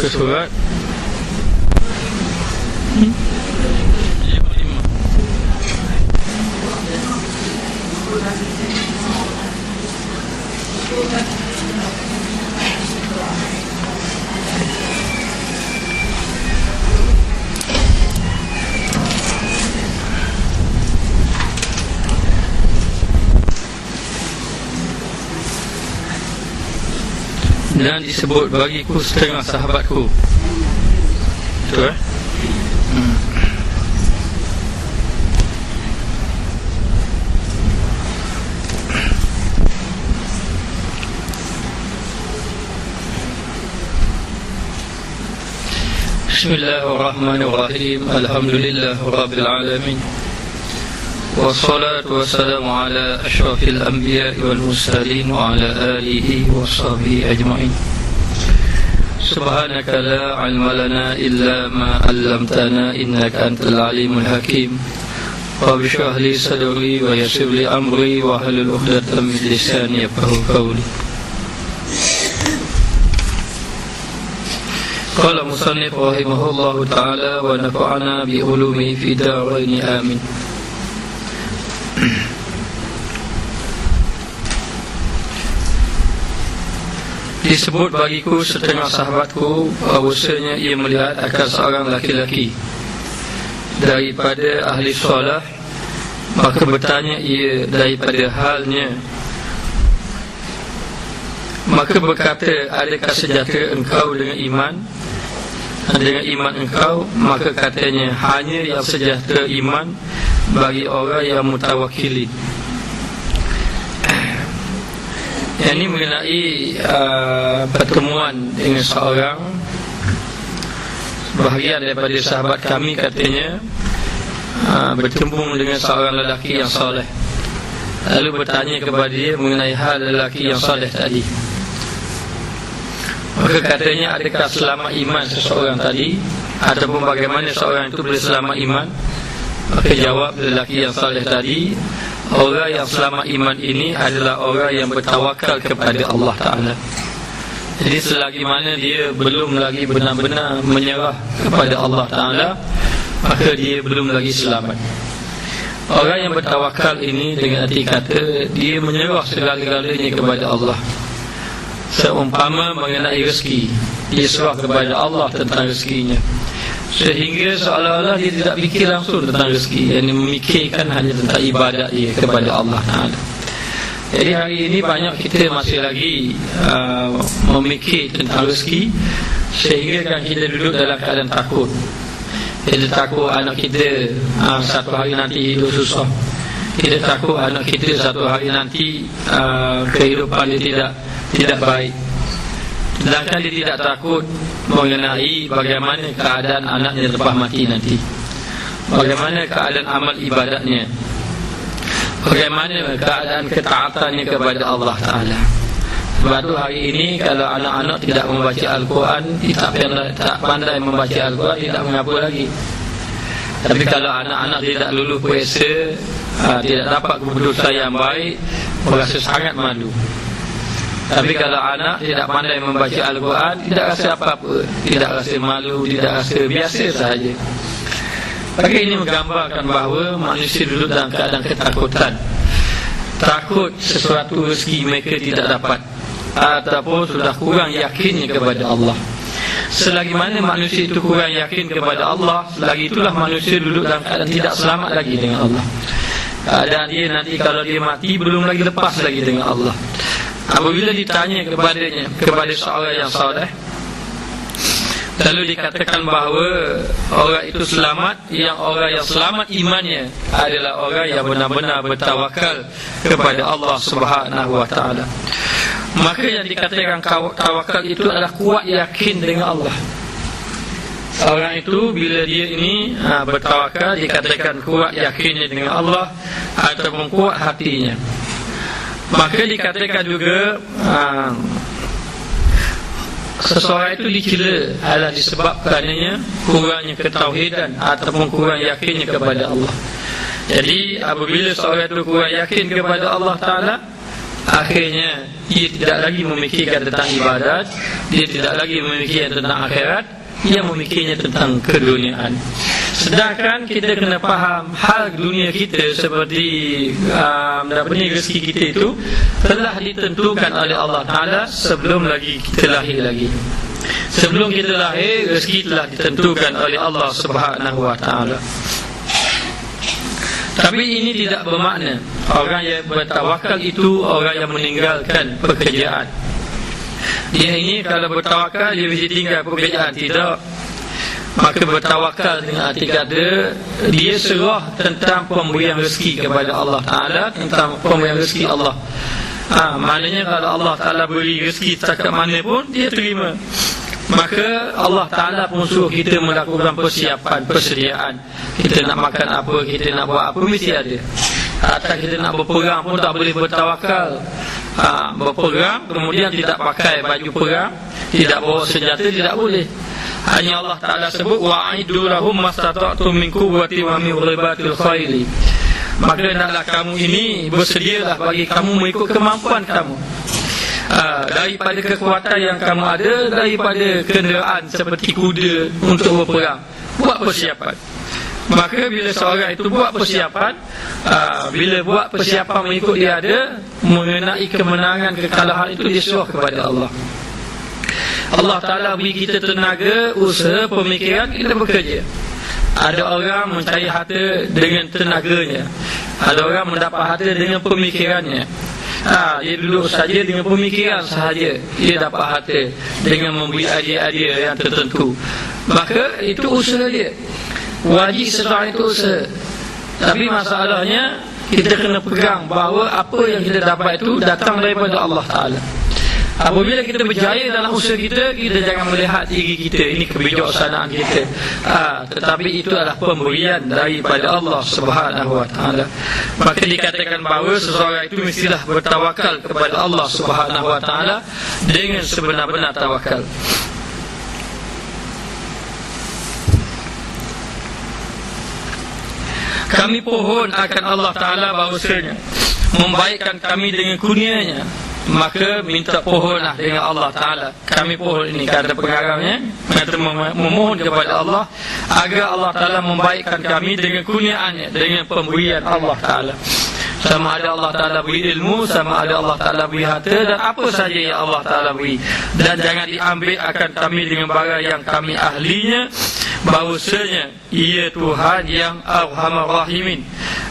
muka surat 55. Dan disebut bagiku setengah sahabatku. Betul Bismillahirrahmanirrahim. Alhamdulillah Rabbil Alamin. Wassalatu wassalamu ala ashrafil anbiya wal mursalin wa ala alihi wa sahbihi ajma'in. Subhanaka la ilma lana illa ma 'allamtana innaka antal alimul hakim. Rabbi shrah li sadri wa yassir li amri wa hlul 'uqdatam min lisani yafqahu qawli. Qala musannif rahimahullahu ta'ala wa nafa'ana bi ulumi fi darain amin. Disebut bagiku setengah sahabatku bahawasanya ia melihat akan seorang laki-laki daripada ahli solah, maka bertanya ia daripada halnya, maka berkata, adakah sejahtera engkau dengan iman? Dengan iman engkau? Maka katanya, hanya yang sejahtera iman bagi orang yang mutawakili. Yang ini mengenai pertemuan dengan seorang bahagian daripada sahabat kami, katanya bertemu dengan seorang lelaki yang soleh, lalu bertanya kepada dia mengenai hal lelaki yang soleh tadi. Maka katanya, adakah selamat iman seseorang tadi, ataupun bagaimana seorang itu boleh selamat iman? Maka jawab lelaki yang soleh tadi, orang yang selamat iman ini adalah orang yang bertawakal kepada Allah Ta'ala. Jadi selagi mana dia belum lagi benar-benar menyerah kepada Allah Ta'ala, maka dia belum lagi selamat. Orang yang bertawakal ini dengan arti kata dia menyerah segala-galanya kepada Allah. Seumpama mengenai rezeki, dia serah kepada Allah tentang rezekinya, sehingga seolah-olah dia tidak fikir langsung tentang rezeki, yang memikirkan hanya tentang ibadat dia kepada Allah Ta'ala. Jadi hari ini banyak kita masih lagi memikir tentang rezeki, sehingga kan kita duduk dalam keadaan takut. Kita takut anak kita satu hari nanti hidup susah. Kita takut anak kita satu hari nanti kehidupan dia tidak baik. Sedangkan dia tidak takut mengenai bagaimana keadaan anaknya lepas mati nanti, bagaimana keadaan amal ibadatnya, bagaimana keadaan ketaatannya kepada Allah Ta'ala. Sebab itu hari ini kalau anak-anak tidak membaca Al-Quran, tak pandai membaca Al-Quran, tidak mengapa lagi. Tapi kalau anak-anak tidak lulus puasa, tidak dapat keputusan yang baik, merasa sangat malu. Tapi kalau anak tidak pandai membaca Al-Quran, tidak rasa apa-apa, tidak rasa malu, tidak rasa biasa sahaja. Maka ini menggambarkan bahawa manusia duduk dalam keadaan ketakutan, takut sesuatu rezeki mereka tidak dapat, ataupun sudah kurang yakinnya kepada Allah. Selagi mana manusia itu kurang yakin kepada Allah, selagi itulah manusia duduk dalam keadaan tidak selamat lagi dengan Allah. Keadaan dia nanti kalau dia mati belum lagi lepas lagi dengan Allah. Apabila ditanya kepada seorang yang soleh, lalu dikatakan bahawa orang itu selamat, orang yang selamat imannya adalah orang yang benar-benar bertawakal kepada Allah Subhanahu wa Ta'ala. Maka yang dikatakan tawakal itu adalah kuat yakin dengan Allah. Orang itu bila dia ini bertawakal, dikatakan kuat yakinnya dengan Allah ataupun kuat hatinya. Maka dikatakan juga seseorang itu dicela adalah disebabkannya kurangnya ketauhidan ataupun kurang yakinnya kepada Allah. Jadi apabila seorang itu kurang yakin kepada Allah Ta'ala, akhirnya dia tidak lagi memikirkan tentang ibadat, dia tidak lagi memikirkan tentang akhirat, ia memikirnya tentang keduniaan. Sedangkan kita kena faham hal dunia kita seperti rezeki kita itu telah ditentukan oleh Allah Ta'ala sebelum lagi kita lahir lagi. Sebelum kita lahir, rezeki telah ditentukan oleh Allah Subhanahu Wa Ta'ala. Tapi ini tidak bermakna orang yang bertawakal itu orang yang meninggalkan pekerjaan. Dia ini kalau bertawakal dia mesti tinggal pekerjaan. Tidak. Maka bertawakal dengan arti kata dia serah tentang pemberian rezeki kepada Allah Ta'ala, tentang pemberian rezeki Allah. Maknanya kalau Allah Ta'ala beri rezeki setakat mana pun dia terima. Maka Allah Ta'ala pun suruh kita melakukan persiapan, persediaan. Kita nak makan apa, kita nak buat apa, mesti ada. Atau kita nak berperang pun tak boleh bertawakal. Berperang kemudian tidak pakai baju perang, tidak bawa senjata, tidak boleh. Hanya Allah Ta'ala sebut wa'iddu lahum mastata'tum min quwwatin wa min ribatil khairi. Maka hendaklah kamu ini bersedialah bagi kamu mengikut kemampuan kamu, daripada kekuatan yang kamu ada, daripada kenderaan seperti kuda untuk berperang. Buat persiapan. Maka bila seorang itu buat persiapan, bila buat persiapan mengikut dia ada, mengenai kemenangan, kekalahan itu dia serah kepada Allah. Allah Ta'ala beri kita tenaga, usaha, pemikiran, kita bekerja. Ada orang mencari harta dengan tenaganya, ada orang mendapat harta dengan pemikirannya. Dia duduk saja dengan pemikiran sahaja, dia dapat harta dengan memberi idea-idea yang tertentu. Maka itu usaha dia, wajib seseorang itu usaha. Tapi masalahnya kita kena pegang bahawa apa yang kita dapat itu datang daripada Allah Ta'ala. Apabila kita berjaya dalam usaha kita, kita jangan melihat diri kita, ini kebijaksanaan kita, tetapi itu adalah pemberian daripada Allah Subhanahu Wa Ta'ala. Maka dikatakan bahawa seseorang itu mestilah bertawakal kepada Allah Subhanahu Wa Ta'ala dengan sebenar-benar tawakal. Kami pohon akan Allah Ta'ala bahawasanya membaikkan kami dengan kurnianya, maka minta pohonlah dengan Allah Ta'ala. Kami pohon ini, kata pengarangnya, kata memohon kepada Allah agar Allah Ta'ala membaikkan kami dengan kurniaannya, dengan pemberian Allah Ta'ala. Sama ada Allah Ta'ala beri ilmu, sama ada Allah Ta'ala beri harta, dan apa saja yang Allah Ta'ala beri. Dan jangan diambil akan kami dengan barang yang kami ahlinya, bahawasanya ia Tuhan yang Arhamar Rahimin,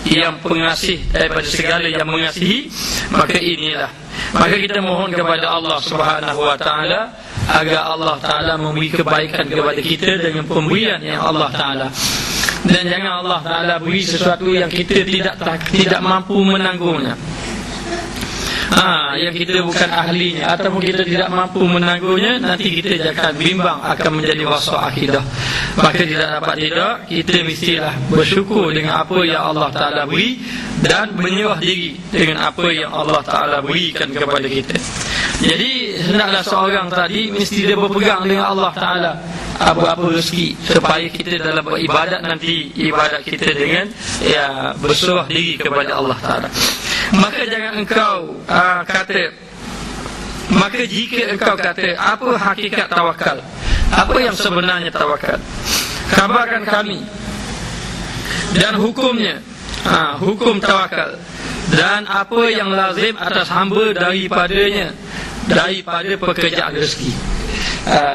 yang pengasih daripada segala yang mengasihi. Maka inilah, maka kita mohon kepada Allah Subhanahu Wa Ta'ala agar Allah Ta'ala memberi kebaikan kepada kita dengan pemberian yang Allah Ta'ala. Dan jangan Allah Ta'ala beri sesuatu yang kita tidak mampu menanggungnya, yang kita bukan ahlinya, ataupun kita tidak mampu menanggungnya. Nanti kita akan bimbang, akan menjadi wasak akidah. Maka tidak, kita mestilah bersyukur dengan apa yang Allah Ta'ala beri, dan menyerah diri dengan apa yang Allah Ta'ala berikan kepada kita. Jadi hendaklah seorang tadi mesti dia berpegang dengan Allah Ta'ala apa-apa rezeki, supaya kita dalam beribadat nanti, ibadat kita dengan berserah diri kepada Allah Ta'ala. Maka jangan engkau maka jika engkau kata apa hakikat tawakal, apa yang sebenarnya tawakal, kabarkan kami dan hukumnya, hukum tawakal, dan apa yang lazim atas hamba daripadanya, daripada pekerjaan rezeki.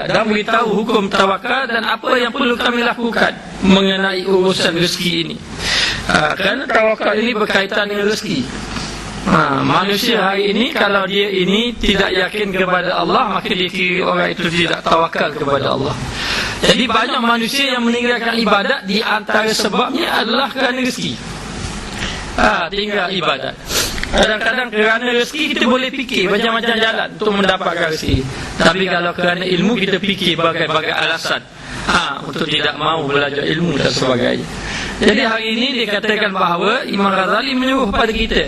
Dan beritahu hukum tawakal dan apa yang perlu kami lakukan mengenai urusan rezeki ini. Kerana tawakal ini berkaitan dengan rezeki. Manusia hari ini, kalau dia ini tidak yakin kepada Allah, maka dia kira orang itu tidak tawakal kepada Allah. Jadi banyak manusia yang meninggalkan ibadat, di antara sebabnya adalah kerana rezeki. Tinggal ibadat. Kadang-kadang kerana rezeki kita boleh fikir macam-macam jalan untuk mendapatkan rezeki. Tapi kalau kerana ilmu, kita fikir bagai-bagai alasan untuk tidak mahu belajar ilmu dan sebagainya. Jadi hari ini dikatakan bahawa Imam Ghazali menyuruh kepada kita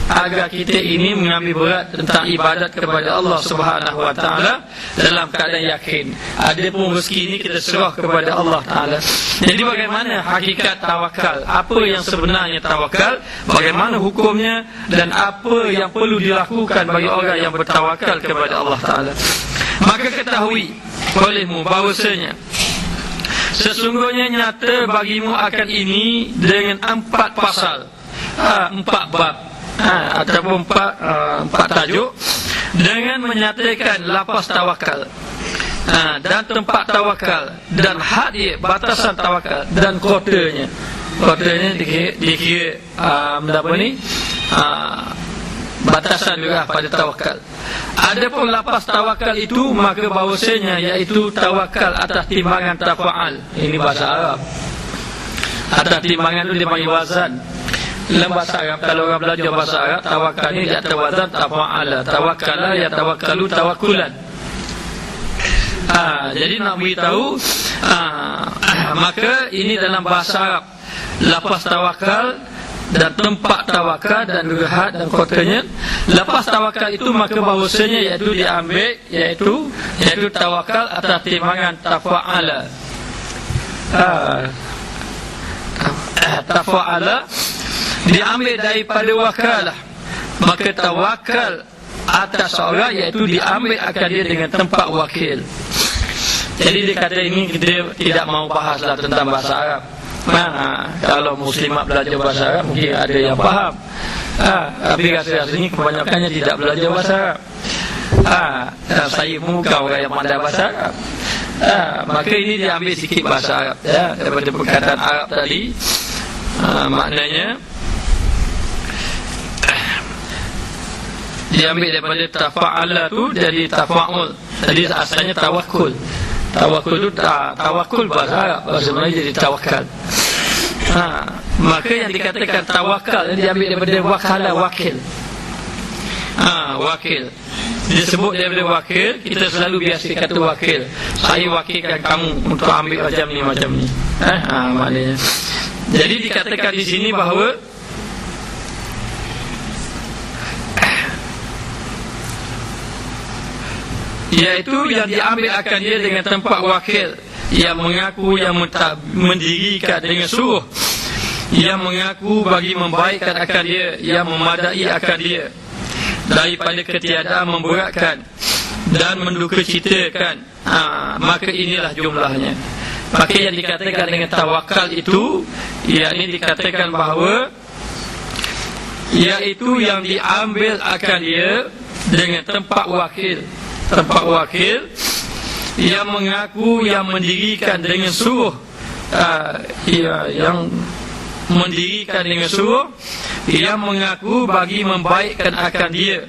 agar kita ini mengambil berat tentang ibadat kepada Allah Subhanahu wa taala dalam keadaan yakin. Adapun rezeki ini kita serah kepada Allah taala. Jadi bagaimana hakikat tawakal? Apa yang sebenarnya tawakal? Bagaimana hukumnya dan apa yang perlu dilakukan bagi orang yang bertawakal kepada Allah taala? Maka ketahui olehmu bahawasanya sesungguhnya nyata bagimu akan ini dengan 4 pasal, 4 bab, ataupun 4 tajuk, dengan menyatakan lafaz tawakal, dan tempat tawakal, dan had dia, batasan tawakal, dan kotanya. Kotanya dikira apa ni, batasan juga pada tawakal. Adapun lafaz tawakal itu, maka bahawasanya iaitu tawakal atas timbangan tafa'al. Ini bahasa Arab. Atas timbangan itu dipanggil wazan. Dalam bahasa Arab, kalau orang belajar bahasa Arab, tawakal ini di atas wazan tafa'ala. Tawakala ya tawakkalu tawakulan. Jadi nak beritahu, maka ini dalam bahasa Arab, lafaz tawakal dan tempat tawakal dan juga had dan kotanya. Lepas tawakal itu, maka bahawasanya iaitu diambil iaitu tawakal atas timbangan tafa'ala. Tafa'ala diambil daripada wakalah. Maka tawakal atas orang iaitu diambil akan dia dengan tempat wakil. Jadi dia kata ini kita tidak mau bahaslah tentang bahasa Arab. Kalau muslimat belajar bahasa Arab mungkin ada yang faham, tapi rasa-rasanya kebanyakannya tidak belajar bahasa Arab. Saya bukan orang yang pandai bahasa Arab. Maka ini diambil sikit bahasa Arab daripada perkataan Arab tadi. Maknanya diambil daripada tafa'ala tu jadi tafa'ul. Jadi asalnya tawakul. Tawakul itu tawakul bahasa Arab, bahasa Melayu jadi tawakal. Maka yang dikatakan tawakal diambil daripada wakala, wakil. Wakil disebut daripada wakil. Kita selalu biasa kata wakil, saya wakilkan kamu untuk ambil macam ni macam ni. Maknanya jadi dikatakan di sini bahawa iaitu yang diambil akan dia dengan tempat wakil, yang mengaku, yang mendirikan dengan suruh, yang mengaku bagi membaikkan akan dia, yang memadai akan dia daripada ketiadaan memberatkan dan mendukacitakan. Maka inilah jumlahnya. Maka yang dikatakan dengan tawakal itu, yakni dikatakan bahawa iaitu yang diambil akan dia dengan tempat wakil. Tempat wakil yang mengaku, yang mendirikan dengan suruh, yang mendirikan dengan suruh, yang mengaku bagi membaikkan akan dia,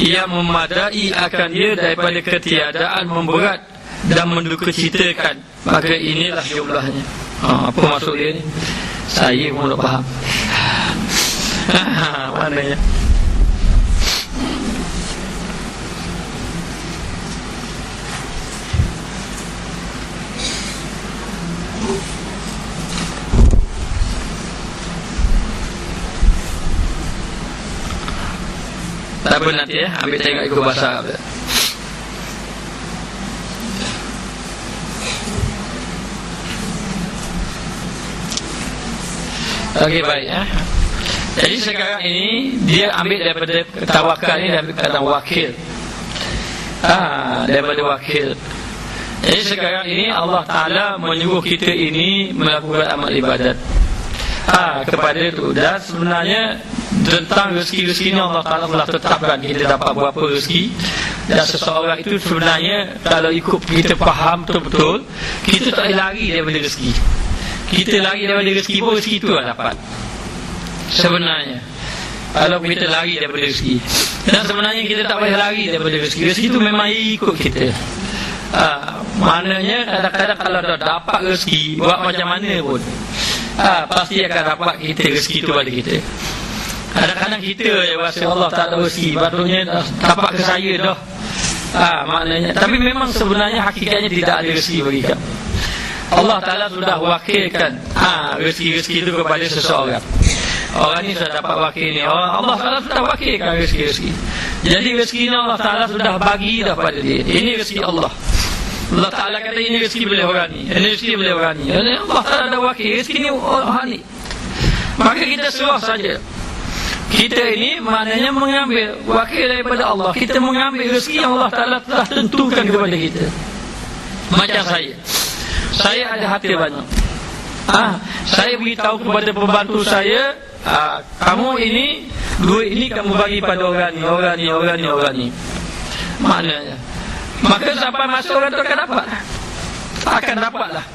yang memadai akan dia daripada ketiadaan memberat dan mendukacitakan. Maka inilah jumlahnya. Apa maksud dia ni? Saya pun tak faham. Maknanya tak apa, nanti ambil tengok ikut bahasa Arab. Okey, baik. Jadi sekarang ini dia ambil daripada tawakal ini, daripada kata wakil. Daripada wakil. Jadi sekarang ini Allah Ta'ala menyuruh kita ini melakukan amal ibadat kepada itu. Dan sebenarnya tentang rezeki-rezeki ini Allah Ta'ala telah tetapkan kita dapat berapa rezeki. Dan seseorang itu sebenarnya kalau ikut kita faham betul-betul, kita tak boleh lari daripada rezeki. Kita lari daripada rezeki pun rezeki itu lah dapat. Sebenarnya kalau kita lari daripada rezeki, dan sebenarnya kita tak boleh lari daripada rezeki. Rezeki itu memang ikut kita. Maknanya kadang-kadang kalau dah dapat rezeki, buat macam mana pun pasti akan dapat kita rezeki itu pada kita. Kadang-kadang kita rasa Allah tak ada rezeki, patutnya dapat ke saya dah. Maknanya, tapi memang sebenarnya hakikatnya tidak ada rezeki bagi kamu. Allah Ta'ala sudah wakilkan rezeki-rezeki itu kepada seseorang. orang ni sudah dapat wakil ni, Allah Ta'ala sudah wakilkan rezeki. Jadi rezeki ni Allah Ta'ala sudah bagi dah pada dia. Ini rezeki Allah. Allah Ta'ala kata ini rezeki boleh orang ni, ini rezeki boleh orang ni. Allah Ta'ala dah wakil rezeki ni orang ni. Maka kita serah saja. Kita ini maknanya mengambil wakil daripada Allah. Kita mengambil rezeki yang Allah Ta'ala telah tentukan kepada kita. Macam saya ada harta banyak. Saya beritahu kepada pembantu saya, kamu ini, duit ini kamu bagi pada orang ni. Maknanya, maka sampai masa orang tu akan dapat. Akan dapatlah.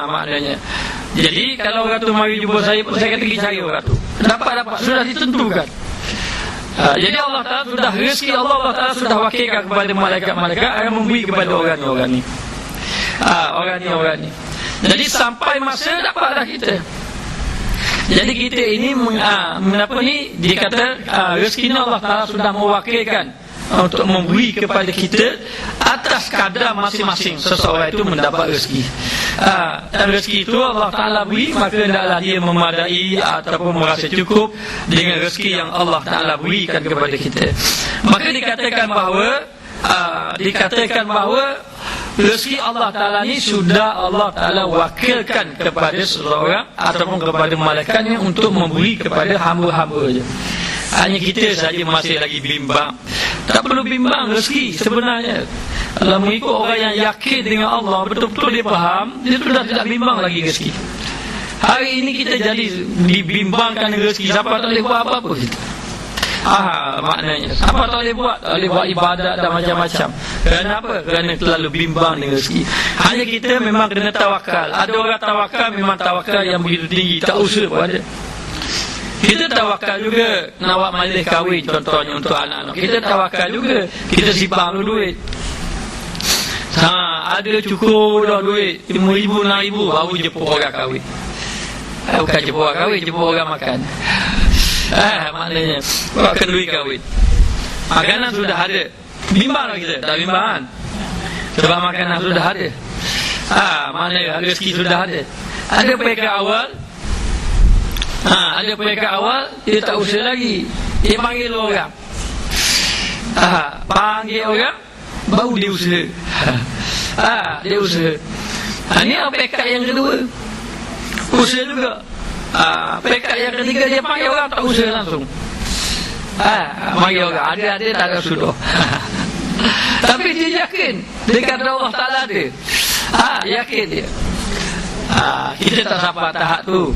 Maknanya. Jadi kalau orang tu mari jumpa saya kata pergi cari orang tu. Dapat, sudah ditentukan. Jadi Allah Ta'ala sudah rezeki Allah Ta'ala sudah wakilkan kepada malaikat-malaikat akan memberi kepada orang ni. Orang ni. Jadi sampai masa dapatlah kita. Jadi kita ini mengapa ni dikata rezeki Allah Ta'ala sudah mewakilkan untuk memberi kepada kita atas kadar masing-masing seseorang itu mendapat rezeki. Dan rezeki itu Allah Ta'ala beri, maka hendaklah dia memadai ataupun merasa cukup dengan rezeki yang Allah Ta'ala berikan kepada kita. Maka dikatakan bahawa rezeki Allah Ta'ala ni sudah Allah Ta'ala wakilkan kepada seseorang ataupun kepada malaikatnya untuk memberi kepada hamba-hamba. Hanya kita saja masih lagi bimbang. Tak perlu bimbang rezeki sebenarnya. Kalau mengikut orang yang yakin dengan Allah, betul-betul dia faham, dia sudah tidak bimbang lagi rezeki. Hari ini kita jadi dibimbangkan rezeki. Siapa tak boleh buat apa-apa kita. Maknanya siapa tak boleh buat? Tak boleh buat ibadat dan macam-macam. Kerana apa? Kerana terlalu bimbang dengan rezeki. Hanya kita memang kena tawakal. Ada orang tawakal, memang tawakal yang begitu tinggi, tak usaha pun ada. Kita tawakal juga nak buat majlis kahwin contohnya untuk anak-anak. Kita tawakal juga. Kita simpan dulu duit. Ada cukup dah duit 5,000, 6,000 baru jemput orang kahwin. Bukan jemput orang kahwin, jemput orang makan. Maknanya buatkan duit kahwin. Makanan sudah ada. Bimbang lah kita. Tak bimbang kan? Sebab makanan sudah ada. Maknanya rezeki sudah ada. Ada peringkat awal. Ada peringkat awal, dia tak usaha lagi. Dia panggil orang. Panggil orang, baru dia usaha. Dia usaha. Ini peringkat yang kedua. Usaha juga. Peringkat yang ketiga, dia panggil orang, tak usaha langsung. Panggil orang, ada tak ada sudah. Tapi dia yakin. Dia kata Allah Ta'ala ada. Yakin dia. Kita tak sampai tahap tu.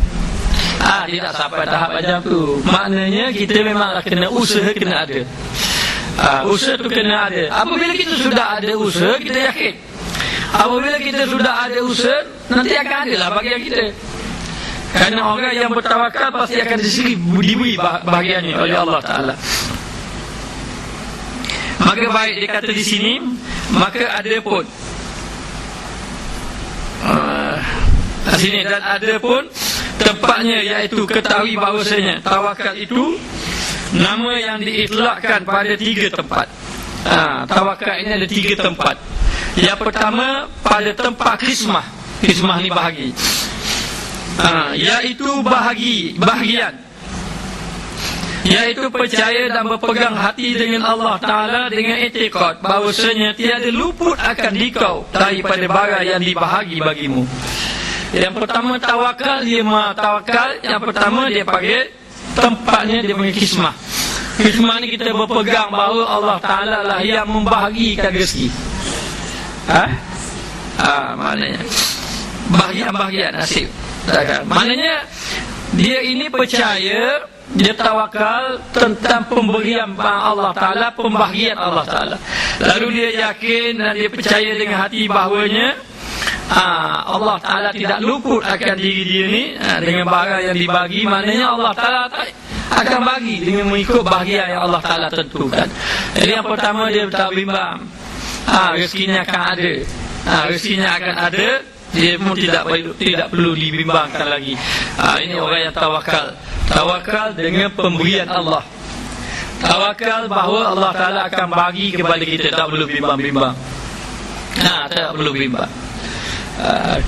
Tidak sampai tahap macam tu. Maknanya kita memang kena usaha, kena ada. Usaha tu kena ada. Apabila kita sudah ada usaha, kita yakin. Apabila kita sudah ada usaha, nanti akan ada lah bahagian kita. Kerana orang yang bertawakal pasti akan diberi bahagiannya oleh Allah Ta'ala. Maka baik dia kata di sini, maka ada pun di sini, dan ada pun tempatnya, iaitu ketahui bahawasanya tawakal itu nama yang diitlakkan pada 3 tempat. Tawakal ini ada 3 tempat. Yang pertama pada tempat kismah. Kismah ni bahagi. Iaitu bahagian. Iaitu percaya dan berpegang hati dengan Allah Ta'ala dengan i'tiqad bahawasanya tiada luput akan dikau daripada barang yang dibahagi bagimu. Yang pertama tawakal, yang pertama dia panggil tempatnya, dia panggil kismah. Kismah ni kita berpegang bahawa Allah Ta'ala lah yang membahagikan rezeki. Maknanya bahagian nasib. Maknanya dia ini percaya, dia tawakal tentang pemberian Allah Ta'ala, pembahagian Allah Ta'ala. Lalu dia yakin dan dia percaya dengan hati bahawanya Allah Ta'ala tidak luput akan diri dia ni dengan barang yang dibagi. Maknanya Allah Ta'ala akan bagi dengan mengikut bahagian yang Allah Ta'ala tentukan. Jadi yang pertama dia tak bimbang, rezekinya akan ada. Rezekinya akan ada, dia pun tidak perlu dibimbangkan lagi. Ini orang yang tawakal. Tawakal dengan pemberian Allah. Tawakal bahawa Allah Ta'ala akan bagi kepada kita, tak perlu bimbang-bimbang. Tak perlu bimbang.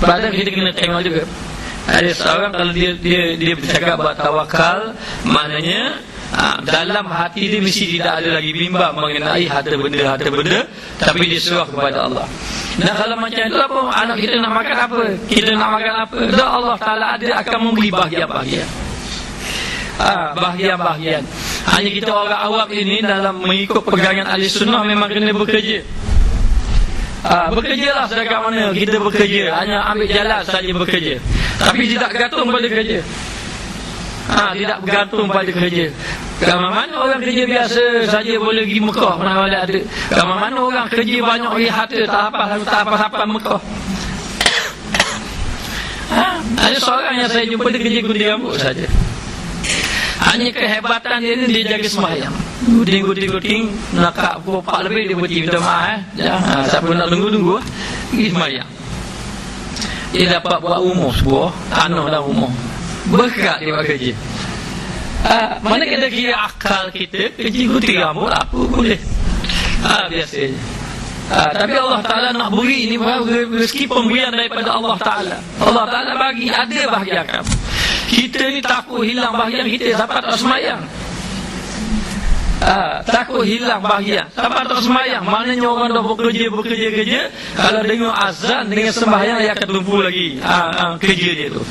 Pada kita kena tengok juga. Ada seorang kalau dia bercakap buat tawakal, maknanya dalam hati dia mesti tidak ada lagi bimbang mengenai harta benda, tapi dia serah kepada Allah. Dan kalau macam itu apa, anak kita nak makan apa, kita nak makan apa, dan Allah Ta'ala ada akan memberi bahagian-bahagian. Bahagian-bahagian. Hanya kita orang awam ini dalam mengikut pegangan ahli sunnah memang kena bekerja. Bekerjalah setakat mana kita bekerja, hanya ambil jalan saja bekerja, tapi tidak gantung pada kerja. Tidak bergantung pada kerja. Kamu mana orang kerja biasa saja boleh pergi Mekah, mana ada. Kamu mana orang kerja banyak pergi harta, tak apa Mekah. Ada seorang yang saya jumpa, dia kerja gunting rambut saja. Hanya kehebatan dia ni, dia jaga sembahyang. Gunting, nak pukul 4 lebih dia berhenti minta maaf. Siapa nak tunggu pergi sembahyang. Dia dapat buat rumah sebuah, tanah dalam rumah. Berkat dia buat kerja. Mana kita kira akal kita, kerja gunting rambut apa boleh. Biasanya. Tapi Allah Ta'ala nak beri ini rezeki pemberian daripada Allah Ta'ala. Allah Ta'ala bagi, ada bahagian kamu. Kita ni takut hilang bahagian kita sampai tak semayang. Takut hilang bahagian sampai tak semayang. Maknanya orang dah bekerja. Kalau dengar azan, dengan sembahyang, dia akan tumpu lagi kerja dia tu.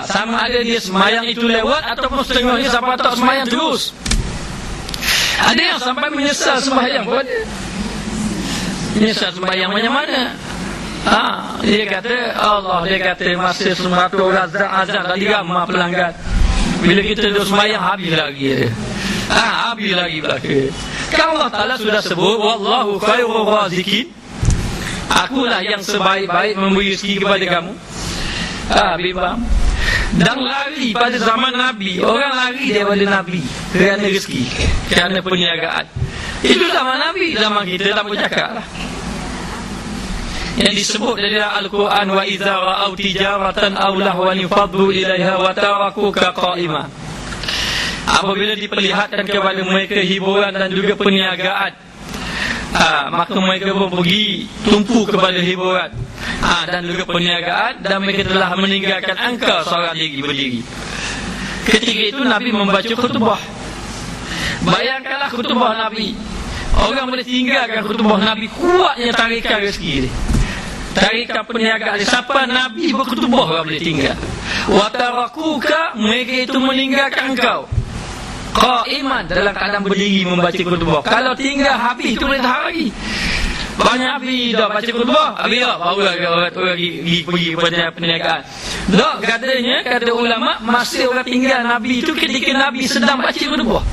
Sama ada dia semayang itu lewat ataupun setengahnya sampai tak semayang terus. Ada yang sampai menyesal sembahyang pun ada. Menyesal sembahyang macam mana? Dia kata masa 100 azan tadi ramai pelanggan. Bila kita dah sembahyang, habis lagi dia. Habis lagi belaka. Kan Allah Ta'ala sudah sebut, wallahu khairur razikin, akulah yang sebaik-baik memberi rezeki kepada kamu. Bimbang. Dan lari pada zaman Nabi, orang lari daripada Nabi kerana rezeki, kerana perniagaan. Itu zaman Nabi. Zaman kita tak bercakap lah. Yang disebut dalam Al-Quran, wa idza ra'au tijaratan aw lahwan faddu ilaiha wa tarakuka qa'ima. Apabila diperlihatkan kepada mereka hiburan dan juga perniagaan, maka mereka pun pergi tumpu kepada hiburan dan juga perniagaan, dan mereka telah meninggalkan engkau seorang diri berdiri. Ketika itu Nabi membaca khutbah. Bayangkanlah khutbah Nabi. Orang boleh tinggalkan khutbah Nabi, kuatnya tarikan rezeki dia, tarikan perniagaan dia. Siapa Nabi berkhutbah, orang boleh tinggal. Wa tarakuka, mereka itu meninggalkan engkau qa'iman, dalam keadaan berdiri membaca khutbah. Kalau tinggal habis, itu boleh tahan lagi. Banyak habis dah baca khutbah, habis dah baru orang pergi kepada perniagaan. Tak, kata ulama, masa orang tinggal Nabi itu ketika Nabi sedang baca khutbah.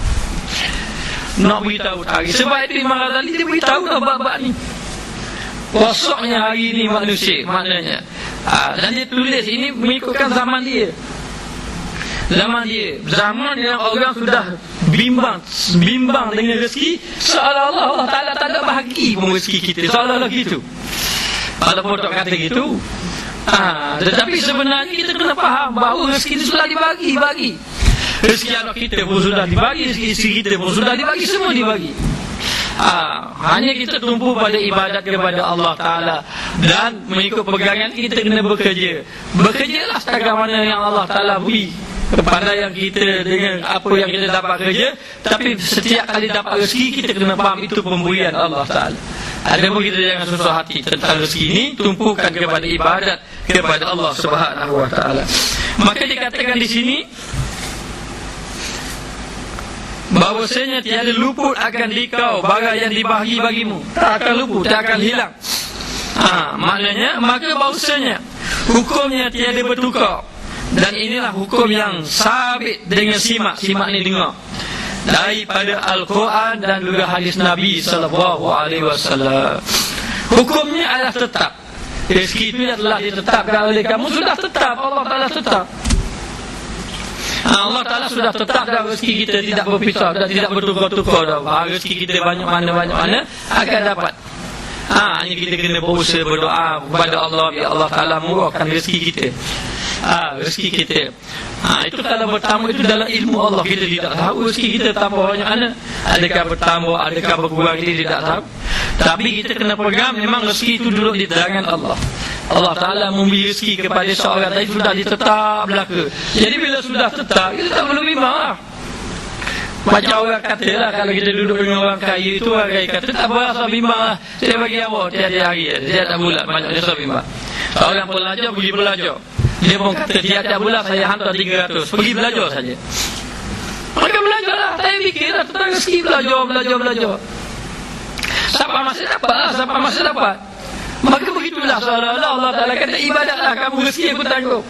Nak beritahu hari. Sebab itu Imam Ghazali dia beritahu dah bab-bab ni. Rosaknya hari ni manusia, maknanya. Dan dia tulis ini mengikutkan zaman dia. Zaman yang orang sudah bimbang dengan rezeki, seolah-olah Allah Ta'ala tak ada bahagi pun rezeki kita, seolah-olah gitu. Walaupun tak kata gitu, tetapi sebenarnya kita kena faham bahawa rezeki itu sudah dibagi. Rezeki anak kita pun sudah dibagi, rezeki isteri kita pun sudah dibagi, semua dibagi. Hanya kita tumpu pada ibadat kepada Allah Ta'ala, dan mengikut pegangan kita kena bekerja. Bekerjalah setakat mana yang Allah Ta'ala beri kepada yang kita dengan apa yang kita dapat kerja. Tapi setiap kali dapat rezeki, kita kena faham itu pemberian Allah Ta'ala. Adapun kita jangan susah hati tentang rezeki ini, tumpukan kepada ibadat kepada Allah Subhanahu Wa Ta'ala. Maka dikatakan di sini bahwasanya tiada luput akan dikau barang yang dibahagi bagimu, tak akan luput, tak akan hilang. Maknanya, maka bahwasanya hukumnya tiada bertukar. Dan inilah hukum yang sabit dengan simak ni dengar daripada Al-Quran dan juga hadis Nabi SAW. Hukumnya adalah tetap. Rezeki itu adalah ditetapkan oleh kamu, sudah tetap. Allah Ta'ala tetap. Allah Ta'ala sudah tetap, dan rezeki kita tidak berpisah dan tidak bertukar-tukar. Rezeki kita banyak mana akan dapat. Hanya kita kena berusaha berdoa kepada Allah, biar Allah Ta'ala murahkan rezeki kita. Rezeki kita. Itu kalau bertambah, itu dalam ilmu Allah. Kita tidak tahu rezeki kita tambah banyak mana. Adakah bertambah, adakah berkurang, kita tidak tahu. Tapi kita kena pegang, memang rezeki itu duduk di tangan Allah. Allah Ta'ala memberi rezeki kepada seorang tadi sudah ditetap belaka. Jadi bila sudah tetap, kita tak perlu bimbang lah. Macam orang kata lah, kalau kita duduk dengan orang kaya itu, orang kaya kata tak berasa bimbang lah, saya bagi awak tiap-tiap hari, saya tak bulat banyak dia bimbang. Seorang pelajar pergi belajar, dia pun kata tiap-tiap bulan saya hantar 300, pergi belajar saja. Mereka belajar lah, saya fikir lah tentang rezeki, belajar. Sampai masa dapat lah, sampai masa dapat. Maka begitulah seolah-olah Allah Ta'ala kata ibadatlah kamu, rezeki aku tanggung.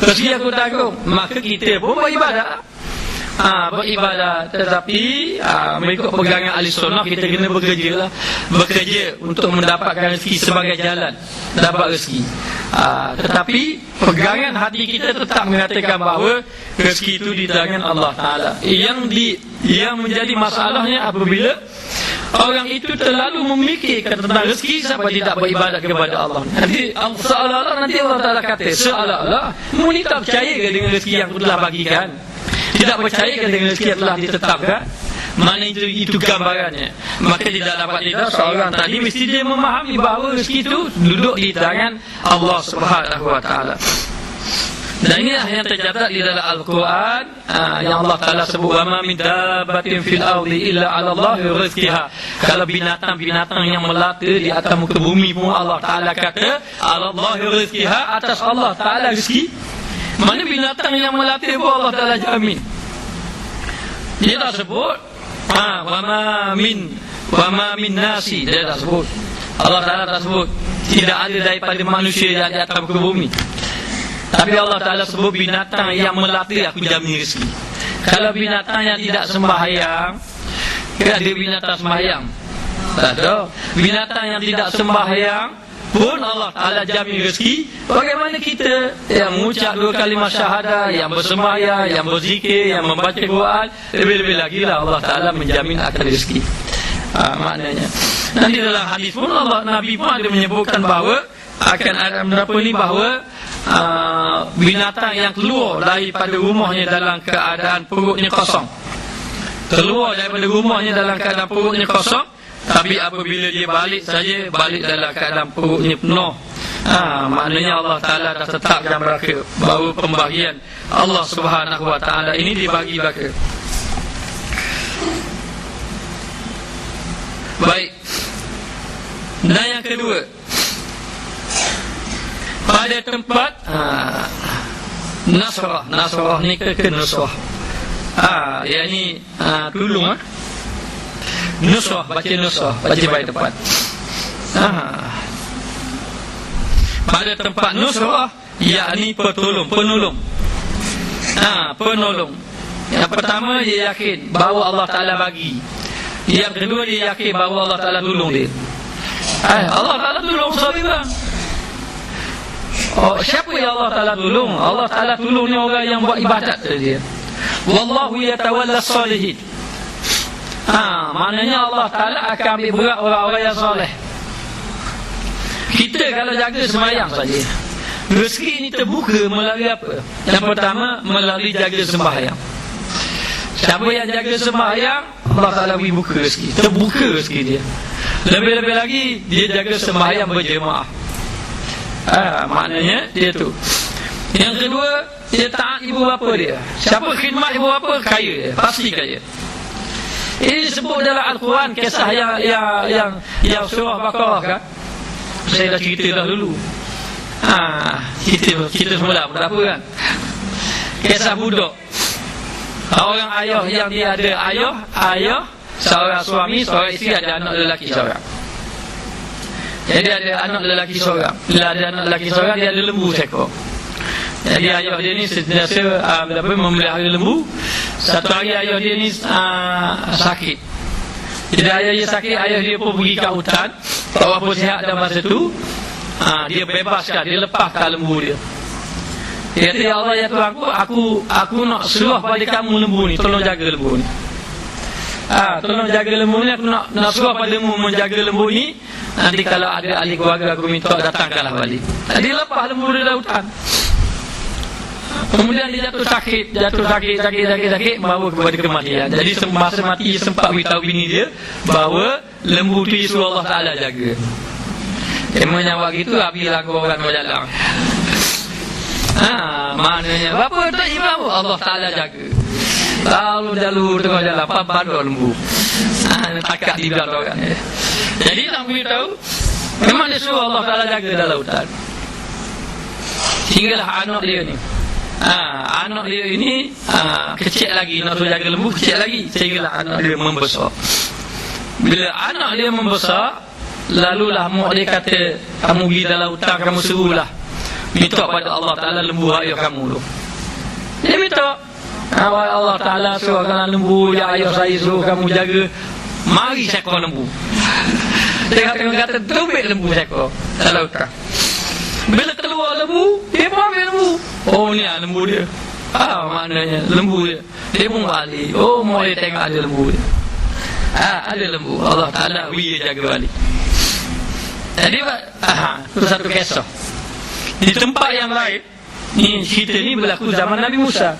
Rezeki aku tanggung, maka kita pun beribadat. Beribadat, tetapi mengikut pegangan ahli sunnah, kita kena bekerja untuk mendapatkan rezeki sebagai jalan dapat rezeki. Tetapi pegangan hati kita tetap mengatakan bahawa rezeki itu di tangan Allah Ta'ala. Yang menjadi masalahnya apabila orang itu terlalu memikirkan tentang rezeki sampai tidak beribadat kepada Allah. Nanti seolah-olah nanti Allah Ta'ala kata, seolah-olah mu ni tak percaya ke dengan rezeki yang aku telah bagikan? Tidak percaya ke dengan rezeki yang telah ditetapkan? Mana itu gambarannya. Maka tidak dapat tidak seorang tadi mesti dia memahami bahawa rezeki itu duduk di tangan Allah Subhanahu Wa Ta'ala. Dan inilah yang tercatat di dalam Al-Quran, yang Allah Ta'ala sebut, wa ma min dabbatin fil ardi illa 'ala Allahi rizqiha. Kalau binatang-binatang yang melata di atas muka bumi pun Allah Ta'ala kata 'ala Allahi rizqiha, atas Allah Ta'ala rezeki. Mana binatang yang melata pun Allah Ta'ala jamin. Dia tak sebut wa ma min nasi, dia tak sebut. Allah Ta'ala tak sebut tidak ada daripada manusia yang di atas muka bumi. Tapi Allah Ta'ala sebut binatang yang melata aku jamin rezeki. Kalau binatang yang tidak sembahyang, ada binatang sembahyang? Tak ada. Binatang yang tidak sembahyang pun Allah Ta'ala jamin rezeki. Bagaimana kita yang mengucap 2 kalimah syahadah, yang bersembahyang, yang berzikir, yang membaca Quran, lebih-lebih lagi lah Allah Ta'ala menjamin akan rezeki. Maknanya nanti dalam hadis pun Nabi pun ada menyebutkan bahawa akan ada berapa ni, bahawa binatang yang keluar daripada rumahnya dalam keadaan perutnya kosong, keluar daripada rumahnya dalam keadaan perutnya kosong, tapi apabila dia balik saja, balik dalam keadaan perutnya penuh. Maknanya Allah Ta'ala dah tetapkan mereka bahawa pembagian Allah Subhanahu Wa Ta'ala ini dibagi mereka. Baik. Dan yang kedua, pada tempat Nasrah ni ke Nusrah, yang ni tolong Nusrah, baca Nusrah, baca baik tepat. Pada tempat Nusrah, yakni penolong. Penolong. Yang pertama dia yakin bahawa Allah Ta'ala bagi. Yang kedua dia yakin bahawa Allah Ta'ala tolong dia. Allah Ta'ala tolong seorang. Siapa yang Allah Ta'ala tolong? Allah Ta'ala tolong ni orang yang buat ibadat saja. Wallahu yatawalla salihin. Maknanya Allah Ta'ala akan ambil berat orang-orang yang soleh. Kita kalau jaga sembahyang saja, rezeki ini terbuka melalui apa? Yang pertama, melalui jaga sembahyang. Siapa yang jaga sembahyang, Allah Ta'ala beri buka rezeki, terbuka rezeki dia. Lebih-lebih lagi dia jaga sembahyang berjemaah. Maknanya dia tu. Yang kedua, dia taat ibu bapa dia. Siapa khidmat ibu bapa, kaya dia, pasti kaya. Ini disebut dalam Al-Quran, kisah yang surah Baqarah kan. Saya dah cerita dah dulu. Kita semula berapa kan. Kisah budak, orang ayah yang dia ada ayah, seorang suami, seorang isteri, ada anak lelaki seorang. Jadi ada anak lelaki seorang. Bila ada anak lelaki seorang, dia ada lembu seekor. Jadi ayah dia ni sentiasa memelihara lembu. Satu hari ayah dia ni sakit. Jadi ayah dia sakit, ayah dia pun pergi ke hutan. Tak apa sihat dalam masa tu, dia bebaskan, dia lepaskan lembu dia. Dia kata, ya Allah ya Tuhanku, aku nak seruah pada kamu lembu ni, tolong jaga lembu ni. Tolong jaga lembu ni, aku nak suruh padamu menjaga lembu ni. Nanti kalau ada ahli keluarga aku minta datangkanlah balik. Dia lepas lembu dia dari hutan. Kemudian dia jatuh sakit, membawa kepada kematian. Jadi semasa mati dia sempat beritahu bini dia bahawa lembu tu Yesus Allah Ta'ala jaga. Emangnya awak gitu apilah kau orang berjalan. Maknanya apa tu imam Allah Taala jaga. Lalu jalur tengah jalan apa baru lembu. Takat di belakang orang. Jadi nak beritahu memang dia suruh Allah Taala jaga dalam hutan. Hinggalah anak dia ni. Anak dia ini kecil lagi, nak suruh jaga lembu kecil lagi. Sehinggalah anak dia membesar. Bila anak dia membesar, lalulah mak dia kata, kamu pergi dalam hutan, kamu serulah minta pada Allah Ta'ala lembu ayah kamu tu. Dia minta, Allah Ta'ala suruhkan lembu yang ayah saya suruh kamu jaga, mari seekor lembu. Dia kata terbit lembu seekor dalam hutan. Bila keluar lembu, dia pun ambil lembu. Oh ni lembu dia. Maknanya lembu dia. Dia pun balik. Oh mak dia tengok ada lembu dia. Ada lembu. Allah Ta'ala dia jaga balik. Jadi itu satu kisah. Di tempat yang lain, ni cerita ni berlaku zaman Nabi Musa.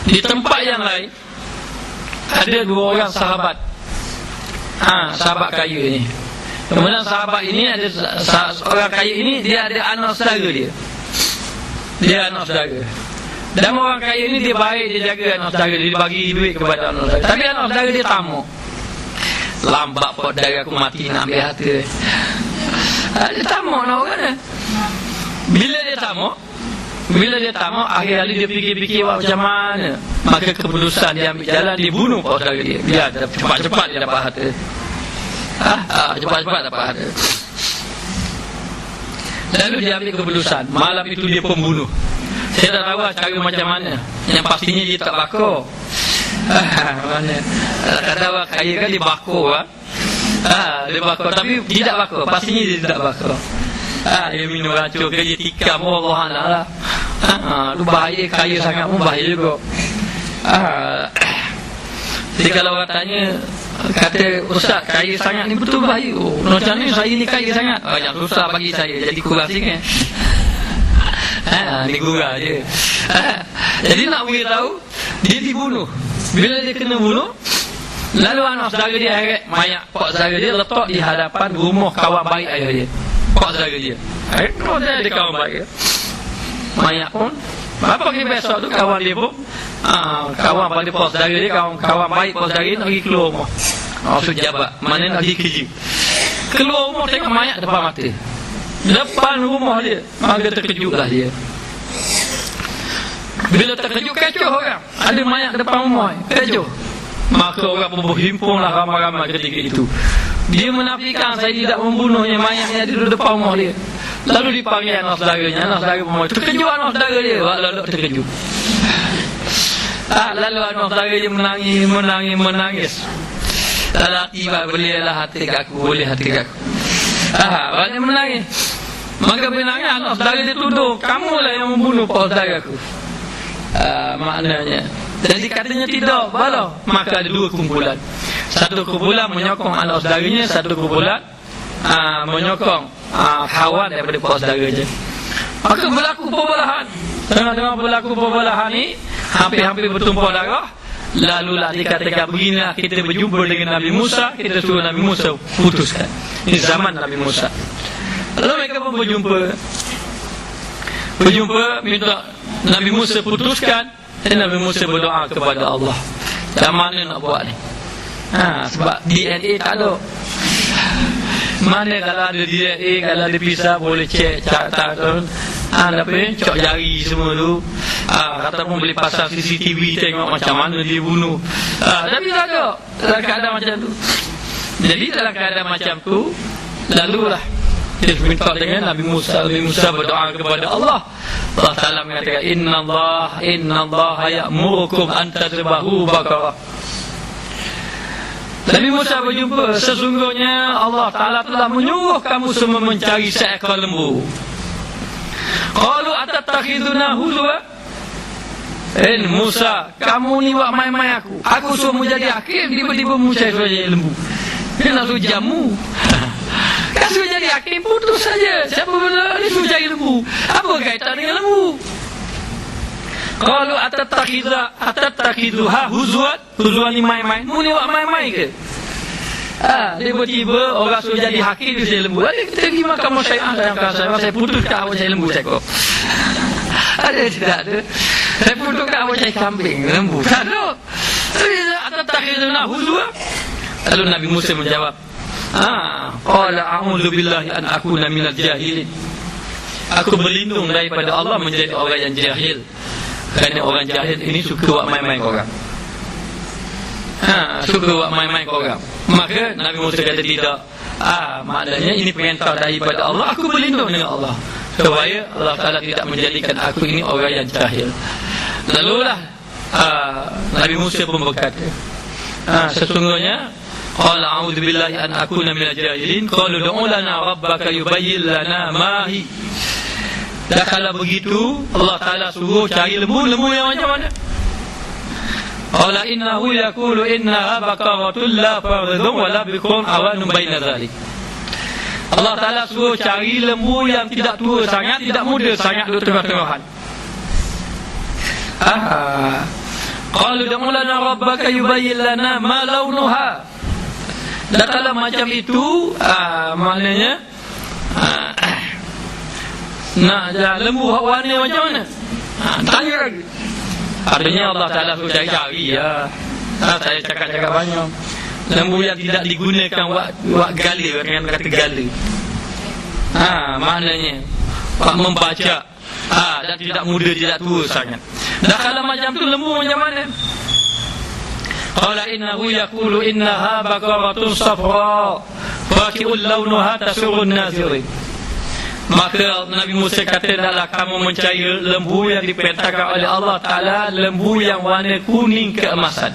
Di tempat yang lain ada dua orang sahabat. Sahabat kaya ni. Kemudian sahabat ini ada orang kaya ini, dia ada anak saudara dia. Dia anak saudara. Dan orang kaya ini dia baik, dia jaga anak saudara, dia bagi duit kepada anak saudara. Tapi anak saudara dia tamak. Lambat pot darah aku mati nak ambil harta. Dia tamak nak orang ni. Bila dia tamak, akhir-akhir dia fikir-fikir macam mana. Maka keputusan dia ambil jalan, dia bunuh pot darah dia. Biar cepat-cepat dia dapat harta. Cepat-cepat dapat harta. Lalu dia ambil keputusan. Malam itu dia pembunuh. Saya tak tahu cara macam mana. Yang pastinya dia tak bakar. Mana? Kata orang kaya kan dia bakar. Dia bakar tapi tidak bakar. Pastinya dia tidak bakar. Dia minum racun ke, dia tikam Allah lah. Itu bahaya, kaya sangat pun bahaya juga. Jadi kalau orang tanya, kata Ustaz kaya sangat ni betul bahaya. Macam ni saya ni kaya sangat. Yang susah bagi saya, jadi kurang sikit. Ni kurang je. Jadi nak beritahu, dia dibunuh. Bila dia kena bunuh, lalu anak saudara dia heret mayat pak saudara dia letak di hadapan rumah kawan baik ayah dia. Pak saudara dia. Kalau dia ada kawan baik, mayat pun apa ke besok tu kawan dia pun kawan pada pak saudara dia, kawan baik pak saudara dia nak pergi keluar rumah. Maksud jabat, mana nak pergi kerja. Keluar rumah tengok mayat depan mata. Depan rumah dia. Maka terkejutlah dia. Bila terkejut, kecoh orang. Ada mayat depan rumah, kecoh. Maka orang pun berhimpunlah ramai-ramai ketika itu. Dia menafikan saya tidak membunuhnya, mayatnya di depan rumah dia. Lalu dipanggil anak saudaranya. Anak saudara pun terkejut, anak saudara dia. Lalu terkejut. Lalu anak saudara dia menangis. Lelaki bolehlah hati aku, boleh hati aku. Banyak menangis. Maka menangis anak saudara dia tuduh, kamulah yang membunuh pak saudara aku. Maknanya, jadi katanya tidak, balah. Maka ada dua kumpulan. Satu kumpulan menyokong anak saudaranya, satu kumpulan menyokong kawan daripada pak saudara je. Maka berlaku perbelahan. Tengah-tengah berlaku perbelahan ni, hampir-hampir bertumpah darah. Lalulah dikatakan, beginilah kita berjumpa dengan Nabi Musa. Kita suruh Nabi Musa putuskan. Ini zaman Nabi Musa. Lalu mereka pun berjumpa minta Nabi Musa putuskan. Dan Nabi Musa berdoa kepada Allah, macam mana nak buat ni? Sebab DNA tak ada. Mana kalau ada DNA, kalau ada pisah boleh cek cok jari semua tu. Kata pun boleh pasang CCTV, tengok macam mana dia bunuh. Tapi tak ada dalam keadaan macam tu. Jadi dalam keadaan macam tu, lalulah dia minta dengan Nabi Musa. Nabi Musa berdoa kepada Allah. Allah Ta'ala mengatakan, Inna Allah ya'murukum an tadbahu baqarah. Nabi Musa berjumpa, sesungguhnya Allah Ta'ala telah menyuruh kamu semua mencari seekor lembu. Qalu atattakhiduna huzwa? Musa, kamu ni buat main-main aku. Aku suruh menjadi hakim, tiba-tiba Musa suruh jadi lembu. Dia nak suruh jamu. Kan suruh jadi hakim, putus saja. Siapa benda ni suruh jadi lembu? Apa kaitan dengan lembu? Qalu atatakhiduha huzwan? Huzwan ni main-main. Mu ni buat main-main ke? Tiba-tiba orang suruh jadi hakim dia saya lembu. Kita pergi makan masyarakat saya putuskan awak saya lembu saya kok. Ada tidak ada. Saya putuskan awak saya kambing lembu. Tak ada. Atas takhiruna huzwa. Lalu Nabi Musa menjawab, qala a'udzu billahi an akuna minal jahilin. Aku berlindung daripada Allah menjadi orang yang jahil. Kerana orang jahil ini suka buat main-main korang. Suka buat main-main korang. Maka Nabi Musa kata tidak. Maknanya ini perintah daripada Allah. Aku berlindung dengan Allah supaya Allah Ta'ala tidak menjadikan aku ini orang yang jahil. Lalulah Nabi Musa pun berkata, sesungguhnya qala a'udzu billahi an akuna minal jahilin. Qalu ud'u lana rabbaka yubayyin lana ma hi. Dan kalau begitu Allah Ta'ala suruh cari lembu yang macam mana? Qala innahu yaqulu innaha baqaratun la faridun wa la bikrun awanun baina dhalik. Allah Ta'ala suruh cari lembu yang tidak tua sangat, tidak muda sangat, di tengah-tengahan. Qalu ud'u lana rabbaka yubayyin lana ma launuha. Dan kalau macam itu, maknanya nak lembu warna macam mana? Tanya lagi. Artinya Allah Ta'ala suruh cari ya. Saya cakap-cakap banyak. Lembu yang tidak digunakan buat gala, dengan kata gala. Maknanya membaca. Dan tidak muda, tidak tua sangat. Dan kalau macam tu lembu macam mana? Qala innahu yaqulu innaha baqaratun safra faqi'un launuha tasurrun nazirin. Maka Nabi Musa kata, adalah kamu mencari lembu yang diperintahkan oleh Allah Ta'ala, lembu yang warna kuning keemasan.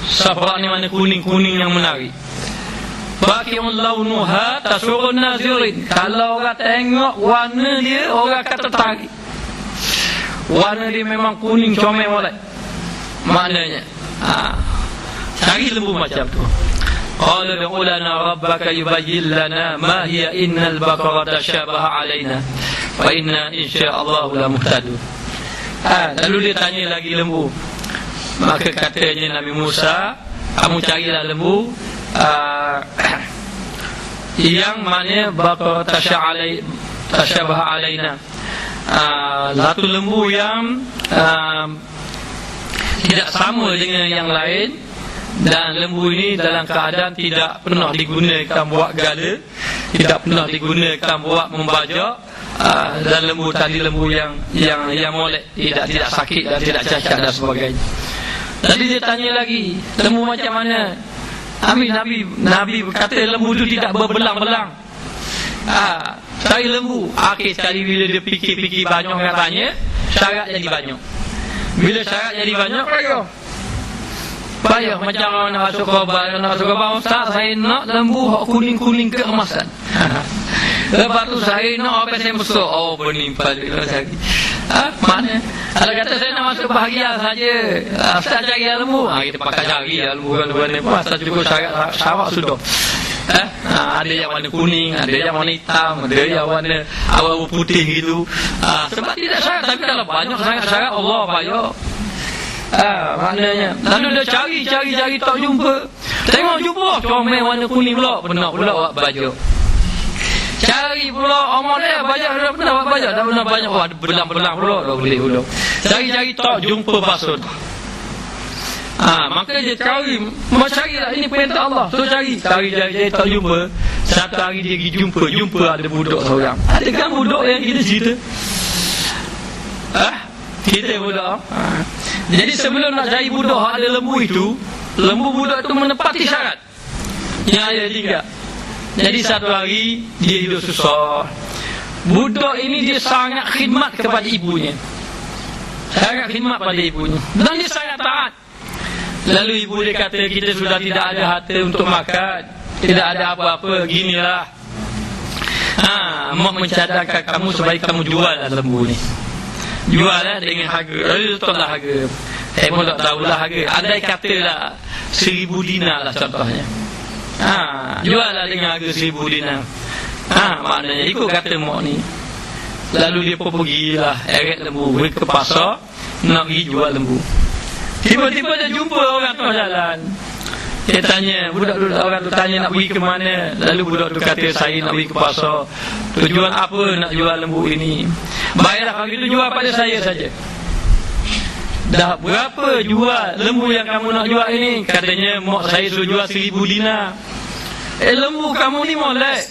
Safra ni warna kuning-kuning yang menarik. Faqi'un launuha tasurrun nazirin. Kalau orang tengok warna dia, orang kata tertarik. Warna dia memang kuning comel molek. Maknanya cari lembu macam tu. Qala ud'u lana rabbaka yubayyin lana ma hiya innal baqarata syabaha alaina wa inna insyaallahu la muhtadun. Lalu dia tanya lagi lembu. Maka katanya Nabi Musa, kamu carilah lembu yang mana baqarata syabaha alaina. Satu lembu yang tidak sama dengan yang lain. Dan lembu ini dalam keadaan tidak pernah digunakan buat gala, tidak pernah digunakan buat membajak. Dan lembu tadi lembu yang molek, tidak sakit dan tidak cacat dan sebagainya. Tadi dia tanya lagi, lembu macam mana? Nabi berkata lembu itu tidak berbelang-belang. Cari lembu. Akhir sekali bila dia fikir-fikir banyak katanya, syarat jadi banyak. Bila syarat jadi banyak, payah macam orang nak masuk khabar, Ustaz, saya nak lembu kuning-kuning keemasan. Lepas tu saya nak apa saya masuk. Penimpal lagi. Mana? Kalau kata saya nak masuk bahagia saja, Ustaz cari lembu. Kita pakai cari lembu warna apa? Ustaz cukup syarat sudah. Ada yang warna kuning, ada yang warna hitam, ada yang warna abu putih gitu. Sebab tidak syarat, tapi kalau banyak sangat syarat, Allah payah. Maknanya lalu dia cari tak jumpa. Tengok jumpa comel warna kuning pula, pernah pula buat baju. Cari pula amal dia baju dah pernah buat baju, dah pernah banyak belang-belang pula dah boleh pula. Cari tak jumpa pasal. Maka dia cari, carilah, ini perintah Allah. So cari tak jumpa. Satu hari dia pergi jumpa ada budak seorang. Ada kan budak yang kita cerita? Kita budak. Jadi sebelum nak cari budak ada lembu itu, lembu budak itu menepati syarat yang ada tiga. Jadi satu hari dia hidup susah. Budak ini dia sangat khidmat kepada ibunya, sangat khidmat pada ibunya, dan dia sangat taat. Lalu ibu dia kata, kita sudah tidak ada harta untuk makan, tidak ada apa-apa, ginilah, mak mencadangkan kamu sebaik kamu jual lembu ni. Jual dengan harga. Lalu letaklah harga. Saya pun tak tahulah harga. Andai katalah 1,000 dinar lah contohnya. Jual lah dengan harga 1,000 dinar. Maknanya ikut kata mak ni. Lalu dia pun pergilah eret lembu, pergi ke pasar nak pergi jual lembu. Tiba-tiba dia jumpa orang tengah jalan. Dia tanya, budak orang tu tanya nak pergi ke mana. Lalu budak tu kata, saya nak pergi ke pasar. Tujuan apa nak jual lembu ini? Baiklah, kalau gitu jual pada saya saja. Dah berapa jual lembu yang kamu nak jual ini? Katanya, mak saya suruh jual 1,000 dinar. Lembu kamu ni molek.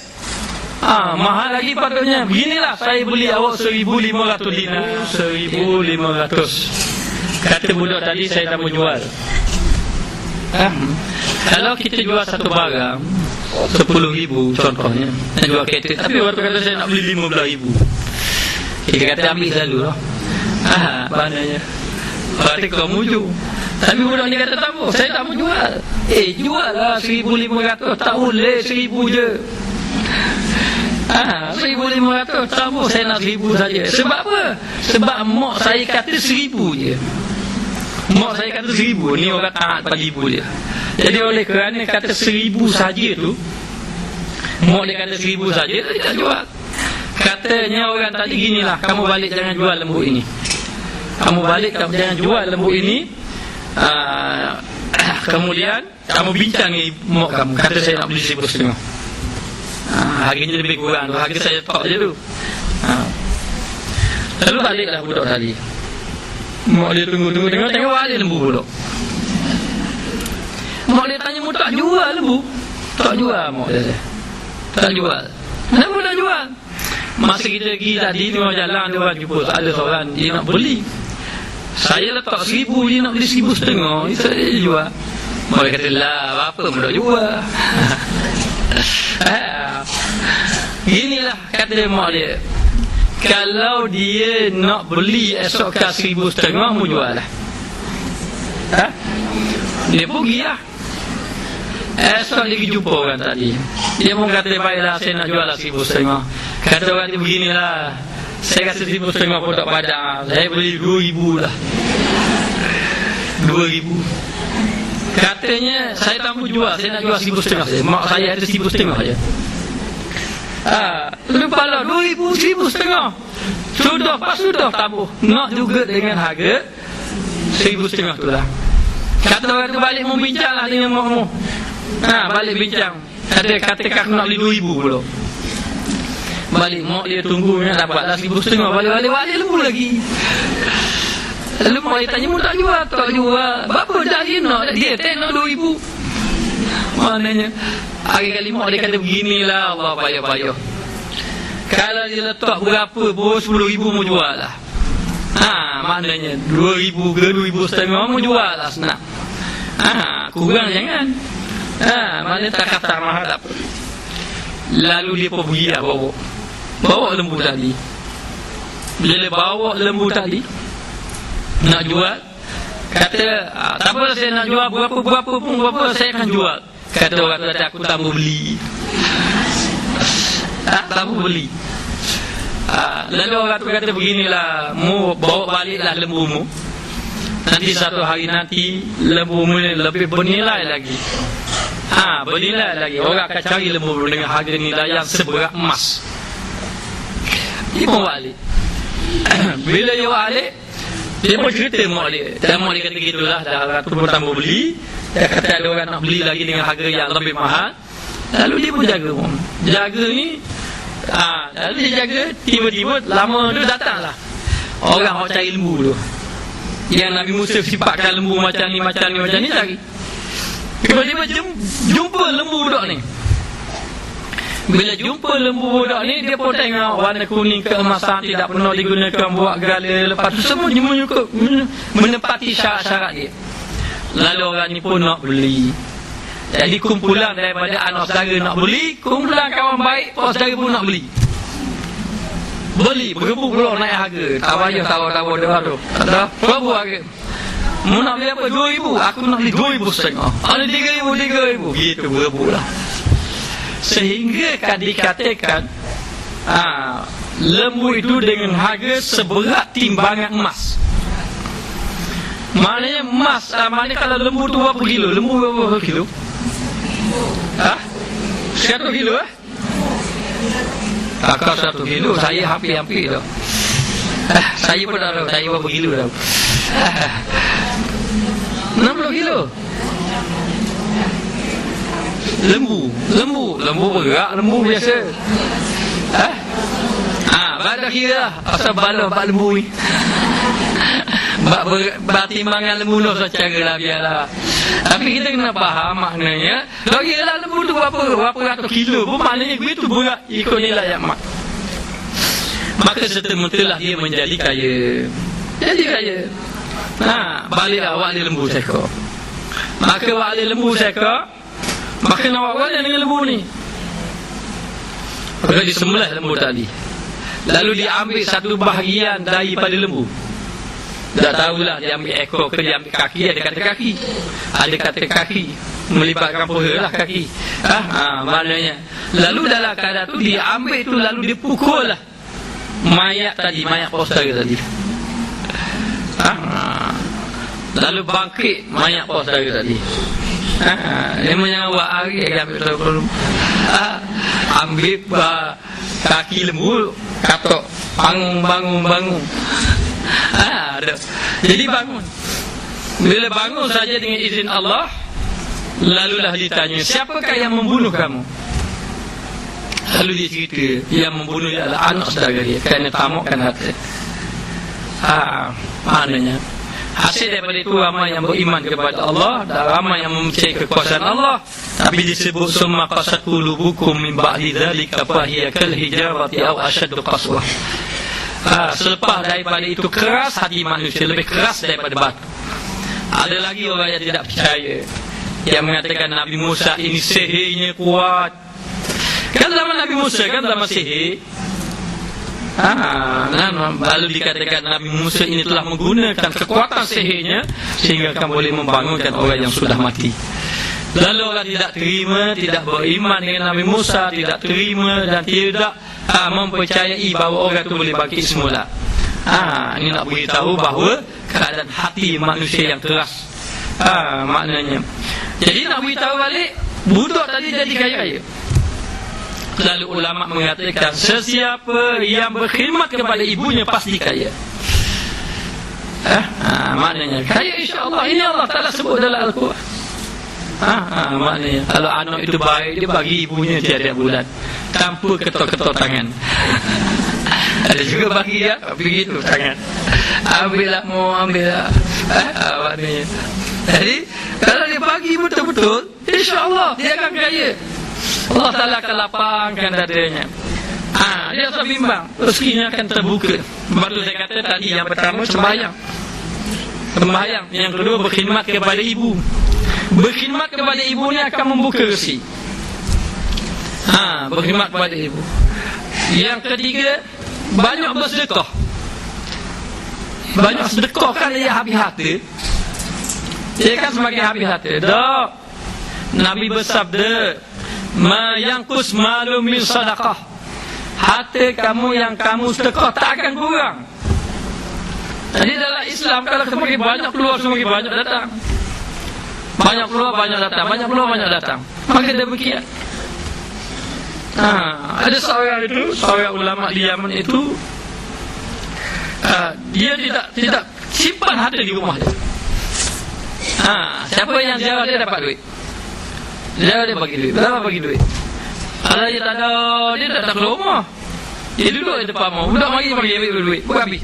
Mahal lagi patutnya. Beginilah, saya beli awak 1,500 dinar. 1,500. Kata budak tadi, saya tak mau jual. Kalau kita jual satu barang 10,000 contohnya, nak jual kereta, tapi waktu kata saya nak beli 15,000, kita kata ambil selalu lah. Maknanya berarti kau muju. Tapi budak ni kata tak apa, saya tak mau jual. Jual lah 1,500. Tak boleh 1,000 je. 1,500 tak apa, saya nak 1,000 saja. Sebab apa? Sebab mak saya kata 1,000 je. Mak saya kata 1,000. Ni orang taat pada ibu dia. Jadi oleh kerana kata 1,000 saja tu, mak dia kata 1,000 saja, dia tak jual. Katanya orang tadi, ginilah, kamu balik jangan jual lembu ini. Kamu balik, kamu jangan jual lembu ini. Kemudian kamu bincang ni mak kamu, kata saya nak beli 1,500. Harganya lebih kurang, harga saya tok je tu. Lalu baliklah budak tadi. Mak dia tunggu tengok balik lembu budak. Mak dia tanya, mu tak jual lembu? Tak jual, mak dia. Tak jual. Kenapa tak jual? Masa kita pergi tadi di jalan, dia orang jumpa ada seorang dia nak beli. Saya letak 1,000, dia nak beli 1,500. Itu dia jual. Mak dia kata, lah apa mu tak jual? Inilah kata mak dia, kalau dia nak beli esok ke 1,500, mu jual lah. Dia pergi lah. Esok dia pergi jumpa orang tadi. Dia pun kata, baiklah saya nak jual lah 1,500. Kata orang tu, beginilah, saya kata 1,500 pun tak padang, saya beli 2,000 lah. 2,000. Katanya, saya tak mau jual, saya nak jual 1,500 saja. Mak saya ada 1,500 saja. Lupa lah, 2,000, 1,500. Sudah tabuh. Nak juga dengan harga 1,500 tu lah. Kata orang tu, balik membincang lah dengan makmu. Balik bincang. Kata aku nak beli 2,000 pula. Balik mak dia tunggu, dapatlah 1,500. Balik lembu lagi. Lalu mak dia tanya, mu tak jual? Tak jual. Berapa dah dia nak? Dia nak 2,000. Maknanya hari-kali mak dia kata, beginilah Allah payah-payah. Kalau dia letak berapa pun 10,000 mu jual lah. Maknanya 2,000 ke 2,500 mu jual lah senang. Kurang jangan. Maknanya tak kata mahal tak apa. Lalu dia pun pergi lah bawa lembu tadi. Bila bawa lembu tadi nak jual, kata tak apa, saya nak jual berapa pun saya akan jual. Kata orang tu, aku tak mau beli. Tak mau beli. Lalu orang tu kata, beginilah, mu bawa baliklah lembumu. Nanti satu hari nanti lembumu lebih bernilai lagi. Bernilai lagi. Orang akan cari lembu dengan harga nilai yang seberat emas. Dia pun balik. Bila dia balik, dia pun cerita mak dia. Dan mak dia kata, gitulah, dah tu pun tak mau beli. Dia kata ada orang nak beli lagi dengan harga yang lebih mahal. Lalu dia pun jaga pun. Jaga ni, lalu dia jaga, tiba-tiba lama tu datanglah orang nak cari lembu tu. Yang Nabi Musa sifatkan lembu macam ni cari. Tiba-tiba jumpa lembu budak ni. Bila jumpa lembu budak ni, dia pun tengok warna kuning keemasan, tidak pernah digunakan buat gala. Lepas tu semua menepati syarat-syarat dia. Lalu orang ni pun nak beli. Jadi kumpulan daripada anak saudara nak beli, kumpulan kawan baik pos saudara pun nak beli. Beli, berebut pula naik harga. Tak payah tawa-tawa dah tu. Tak berapa harga. Mu nak beli apa? 2,000. Aku nak beli 2,500. Ada 3,000. Gitu berebut lah. Sehingga dikatakan lembu itu dengan harga seberat timbangan emas. Maknanya emas, maknanya kalau lembu tu berapa kilo? Lembu berapa kilo? 100 kilo Takkan 100 kilo, saya hampir-hampir tu. Saya pun tak tahu saya berapa kilo dah. 60 kilo. Lembu berak, lembu biasa. Badak kira lah asal bala pak lembu ni. Bertimbangan lembu tu secara lah biarlah. Tapi kita kena faham maknanya. Kalau kira lah lembu tu berapa ratus kilo pun maknanya begitu berat ikut nilai yang mak. Maka serta-mertalah dia menjadi kaya. Balik awak dia lembu seekor. Maka awak dia lembu seekor, maka nak awak dengan lembu ni. Maka disembelih lembu tadi. Lalu diambil satu bahagian daripada lembu. Tak tahulah dia ambil ekor ke dia ambil kaki. Ada kata kaki, ada kata kaki, melibatkan paha lah kaki. Maknanya lalu dalam keadaan tu dia ambil tu, lalu dia pukul lah mayat tadi, mayat saudara tadi. Lalu bangkit mayat saudara tadi. Dia menyawa hari ambil tu. Ambil kaki lembu, katok bangun. Jadi bangun. Bila bangun saja dengan izin Allah, lalulah ditanya, siapakah yang membunuh kamu? Lalu dia cerita, yang membunuh dia adalah anak saudara dia, kerana tamakkan hati. Maknanya hasil daripada itu ramai yang beriman kepada Allah dan ramai yang mempercayai kekuasaan Allah. Tapi disebut summa qasat qulubukum min ba'di dzalika fa hiya kal hijarati aw ashaddu qaswah. Selepas daripada itu keras hati manusia, lebih keras daripada batu. Ada lagi orang yang tidak percaya, yang mengatakan Nabi Musa ini sihirnya kuat. Kan zaman Nabi Musa kan zaman sihir. Lalu dikatakan Nabi Musa ini telah menggunakan kekuatan sihirnya sehingga akan boleh membangunkan orang yang sudah mati. Lalu orang tidak terima, tidak beriman dengan Nabi Musa, tidak terima dan tidak mempercayai bahawa orang itu boleh bangkit semula. Ini nak beritahu bahawa keadaan hati manusia yang keras. Maknanya. Jadi nak beritahu balik, budak tadi jadi kaya-kaya. Lalu ulama mengatakan sesiapa yang berkhidmat kepada ibunya pasti kaya. Maknanya kaya insya-Allah. Ini Allah Taala sebut dalam Al-Quran. Maknanya kalau anak itu baik, dia bagi ibunya tiap-tiap bulan tanpa ketok-ketok tangan. Ada juga bagi dia begitu tangan. Ambillah mau ambillah. Maknanya. Jadi kalau dia bagi betul-betul, insya-Allah dia akan kaya. Allah Ta'ala akan lapangkan dadanya. Dia tak bimbang, rezekinya akan terbuka. Sebab tu saya kata tadi, yang pertama sembahyang. Yang kedua berkhidmat kepada ibu. Berkhidmat kepada ibu ni akan membuka rezeki. Berkhidmat kepada ibu. Yang ketiga, banyak bersedekah. Banyak sedekah kan dia habis harta. Dia kan semakin habis harta. Dak, Nabi bersabda, ma yangkus malum min sadaqah. Harta kamu yang kamu sedekah tak akan kurang. Jadi dalam Islam kalau semakin banyak keluar, semakin banyak datang. Banyak keluar, banyak datang. Banyak keluar, banyak datang. Maka demikian. Ada seorang ulama di Yaman itu, dia tidak simpan harta di rumah dia. Siapa yang ziarah dia dapat duit. Dia bagi duit. Berapa bagi duit? Kalau dia tak ada, dia tak ada keluar rumah. Dia duduk di depan rumah. Budak mari ambil duit. Habis.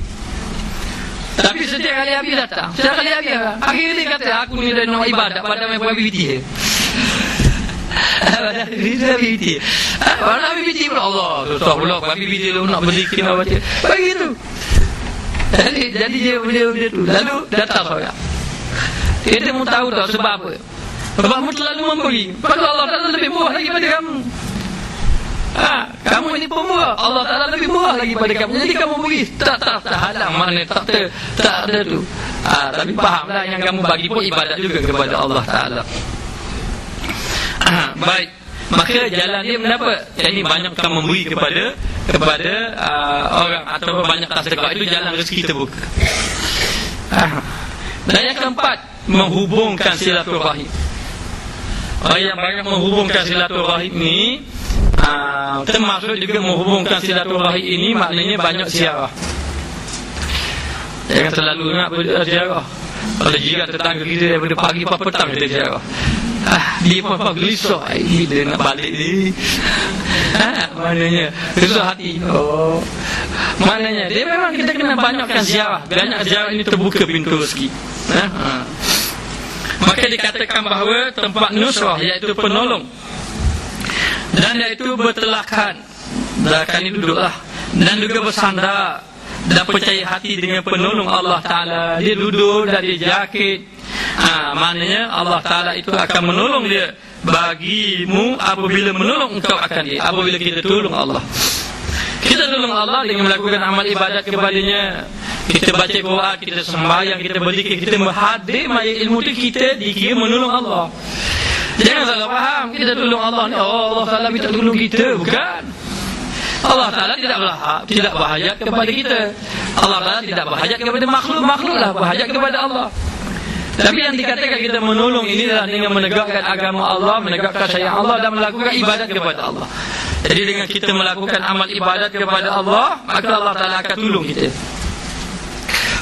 Tapi setiap kali habis datang. Setiap kali habis. Akhirnya dia kata, aku ni dah nak ibadat pada main BBT. Pada BBT. Pada BBT pula Allah. Susah pula BBT lu nak beli kena baca. Begitu. Jadi dia tu. Lalu datang seorang. Kita mau tahu tak sebab apa? Sebab kamu terlalu memberi. Padahal Allah Ta'ala lebih murah lagi pada kamu. Kamu ini pemurah, Allah Ta'ala lebih murah lagi pada kamu. Jadi kamu beri. Tak halang, maknanya tak ada tu. Tapi fahamlah yang kamu bagi pun ibadat juga kepada Allah Ta'ala. Baik. Maka jalan dia mendapat. Jadi banyakkan memberi kepada orang atau banyakkan sedekah. Itu jalan rezeki terbuka. Dan yang keempat, menghubungkan silaturahim. Orang yang banyak menghubungkan silaturahim ini, termasuk juga menghubungkan silaturahim ini maknanya banyak ziarah. Jangan terlalu nak berziarah. Kalau jika tetangga kita daripada pagi sampai petang kita ziarah. Dia pun gelisah, bila nak balik ni. Maknanya gelisah hati. Maknanya dia memang kita kena banyakkan ziarah. Banyak ziarah ini terbuka pintu rezeki. Maka dikatakan bahawa tempat nusrah, iaitu penolong, dan iaitu bertelakan. Telakan ini duduklah, dan juga bersandar dan percaya hati dengan penolong Allah Ta'ala. Dia duduk dan dia jakit. Maknanya Allah Ta'ala itu akan menolong dia bagimu apabila menolong engkau akan dia. Apabila kita tolong Allah, kita tolong Allah dengan melakukan amal ibadat kepadanya. Kita baca Quran, kita sembahyang, kita berzikir, kita berhadir maya ilmu itu, kita dikira menolong Allah. Jangan salah faham, kita tolong Allah ni, Allah Ta'ala minta tolong kita. Bukan. Allah Ta'ala tidak berhajat kepada kita. Allah Ta'ala tidak berhajat kepada makhluk-makhluklah berhajat kepada Allah. Tapi yang dikatakan kita menolong ini adalah dengan menegakkan agama Allah, menegakkan syariat Allah, dan melakukan ibadat kepada Allah. Jadi dengan kita melakukan amal ibadat kepada Allah, maka Allah Ta'ala akan tolong kita.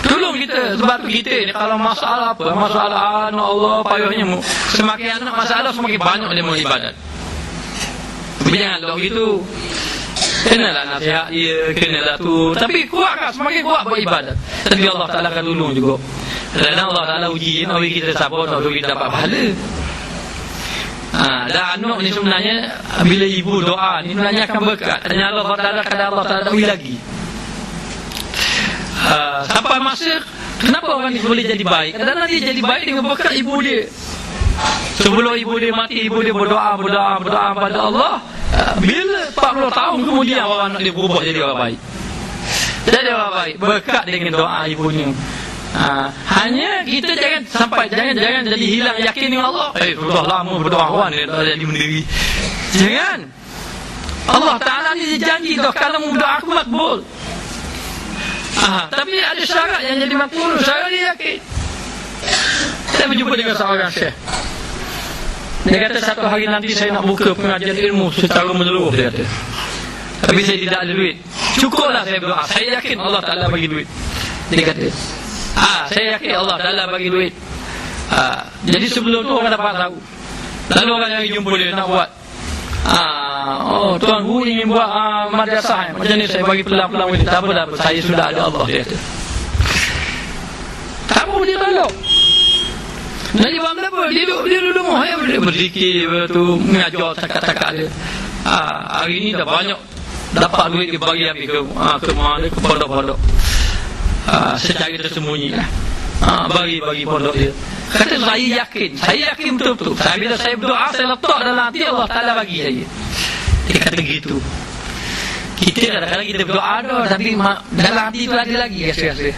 Tolong kita. Sebab kita ni kalau masalah apa, masalah anak Allah, payahnya semakin anak masalah, semakin banyak dia mau ibadat. Tapi janganlah begitu. Kenalah nasihat dia, kenalah tu. Tapi kuatkan, semakin kuat beribadat. Tapi Allah Ta'ala akan tolong juga. Dan Allah Ta'ala uji, nak bagi kita sabar, nak bagi kita dapat pahala. Dan anak ni sebenarnya, bila ibu doa ni sebenarnya akan berkat. Hanya Allah Ta'ala, kadang Allah Ta'ala uji lagi. Sampai masa, kenapa orang ni boleh jadi baik? Kadang-kadang dia jadi baik dengan berkat ibu dia. Sebelum ibu dia mati, ibu dia berdoa pada Allah. Bila 40 tahun kemudian orang anak dia berubah jadi orang baik. Jadi orang baik berkat dengan doa ibunya. Hanya kita jangan jadi hilang yakin dengan Allah. Sudah lama berdoa orang dia dah jadi mendiri. Jangan. Allah Ta'ala ni janji dah, kalau mu berdoa aku makbul. Tapi ada syarat yang jadi makbul. Syarat dia yakin. Saya berjumpa dengan seorang syekh. Dia kata satu hari nanti saya nak buka pengajian ilmu secara menyeluruh, dia kata. Tapi saya tidak ada duit. Cukuplah saya berdoa, saya yakin Allah Ta'ala bagi duit. Dia kata, saya yakin Allah Ta'ala bagi duit. Jadi sebelum tu orang dapat tahu. Lalu orang yang jumpa dia nak buat, Tuan Guru ingin buat madrasah, macam ni saya bagi pelan-pelan ini. Tak apa, saya sudah ada Allah, dia kata. Tak apa dia tolong. Jadi buat apa? Dia duduk rumah, dia berzikir, mengajar cakap-cakap dia. Hari ni dah banyak dapat duit, dia bagi ambil ke mana, ke pondok-pondok. Secara tersembunyi lah. Bagi pondok dia. Kata saya yakin betul-betul. Bila saya berdoa, saya letak dalam hati, Allah Ta'ala bagi saya. Dia kata gitu. Kita kadang-kadang kita berdoa dah, tapi dalam hati tu ada lagi rasa-rasa.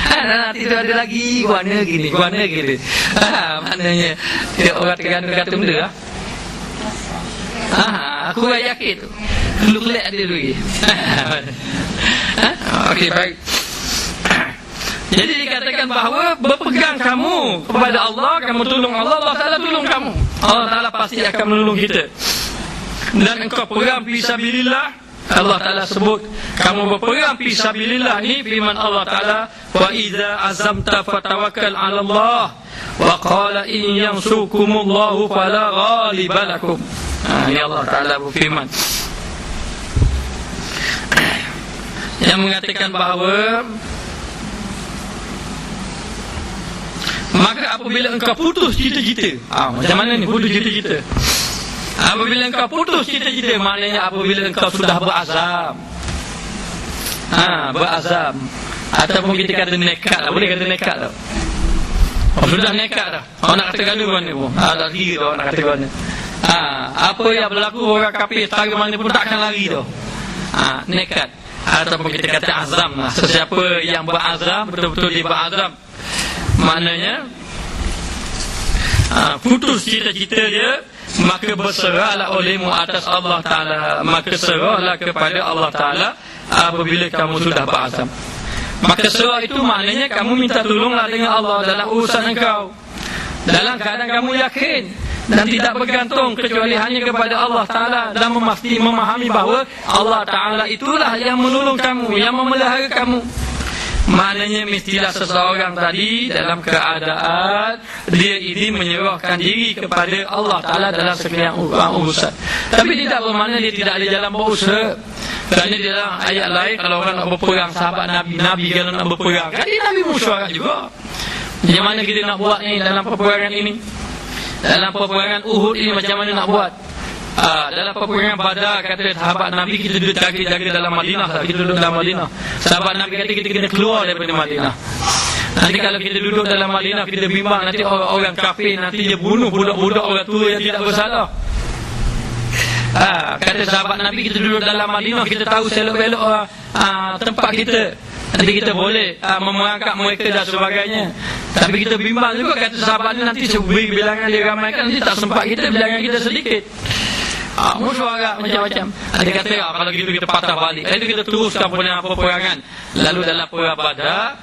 Dalam hati tu ada lagi guana gini. Maknanya orang tergantung kata benda lah. Aku yakin tu. Dulu kelak ada lagi. Okey, baik. Jadi dikatakan bahawa berpegang kamu kepada Allah, kamu tolong Allah, Allah Ta'ala tolong kamu. Allah Ta'ala pasti akan menolong kita. Dan engkau perang fisabilillah, Allah Ta'ala sebut kamu berperang fisabilillah ni firman Allah Ta'ala, wa idza azamta fatawakkal 'ala Allah wa qala in yansurkumullahu fala ghaliba lakum. Ini Allah Ta'ala berfirman yang mengatakan bahawa maka apabila engkau putus cita-cita, macam mana ni putus cita-cita? Apabila engkau putus cita-cita, maknanya apabila engkau sudah berazam. Berazam. Ataupun kita kata nekat lah. Boleh kata nekat lah. Sudah nekat dah. Nak kata gana mana pun. Dah kira dah nak kata gana. Apa yang berlaku orang kafir setara mana pun takkan lari dah. Nekat. Ataupun kita kata azam lah. Sesiapa yang berazam, betul-betul dia berazam, maknanya putus cita-cita dia, maka berserahlah olehmu atas Allah Ta'ala. Maka serahlah kepada Allah Ta'ala apabila kamu sudah berazam. Maka serah itu maknanya kamu minta tolonglah dengan Allah dalam urusan engkau, dalam keadaan kamu yakin dan tidak bergantung kecuali hanya kepada Allah Ta'ala, dan memahami bahawa Allah Ta'ala itulah yang menolong kamu, yang memelihara kamu. Maknanya mestilah seseorang tadi dalam keadaan dia ini menyerahkan diri kepada Allah Ta'ala dalam sekalian urusan. Tapi tidak bermakna dia tidak ada jalan berusaha. Kerana di dalam ayat lain, kalau orang nak berperang, sahabat Nabi kalau nak berperang, kan dia Nabi mesyuarat juga. Macam mana kita nak buat ni dalam peperangan ini? Dalam peperangan Uhud ini macam mana nak buat? Dalam peperangan Badar, kata sahabat Nabi, kita duduk jaga dalam Madinah. Kita duduk dalam Madinah. Sahabat Nabi kata kita kena keluar daripada Madinah. Nanti kalau kita duduk dalam Madinah, kita bimbang nanti orang kafir nanti dia bunuh budak-budak orang tua yang tidak bersalah. Kata sahabat Nabi, kita duduk dalam Madinah, kita tahu selok-belok tempat kita. Nanti kita boleh memerangkap mereka dan sebagainya. Tapi kita bimbang juga, kata sahabat ni, nanti bilangan dia ramaikan, nanti tak sempat kita, bilangan kita sedikit. Mesyuarat macam-macam. Dia kata kalau gitu kita patah balik. Itu kita teruskan peperangan. Lalu dalam perang Badar,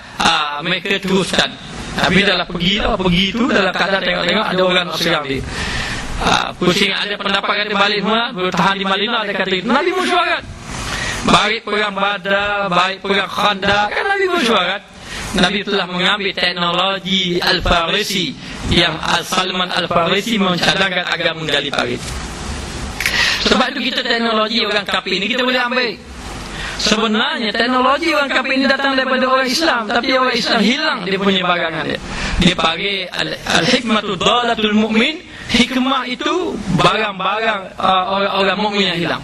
mereka teruskan. Tapi dalam pergi tu dalam keadaan tengok-tengok ada orang nak serang dia. Pusing, ada pendapat kata balik semua, bertahan di Madinah. Dia kata Nabi mesyuarat. Baik perang Badar, baik perang Khandaq, kan Nabi mesyuarat. Nabi telah mengambil teknologi Al-Farisi yang Salman Al-Farisi mencadangkan agar menggali parit. Sebab itu kita teknologi orang kafir ini kita boleh ambil. Sebenarnya teknologi orang kafir ini datang daripada orang Islam, tapi orang Islam hilang dia punya barangan dia. Dia panggil al-hikmatu dalatul mu'min. Hikmah itu barang-barang orang mukmin yang hilang.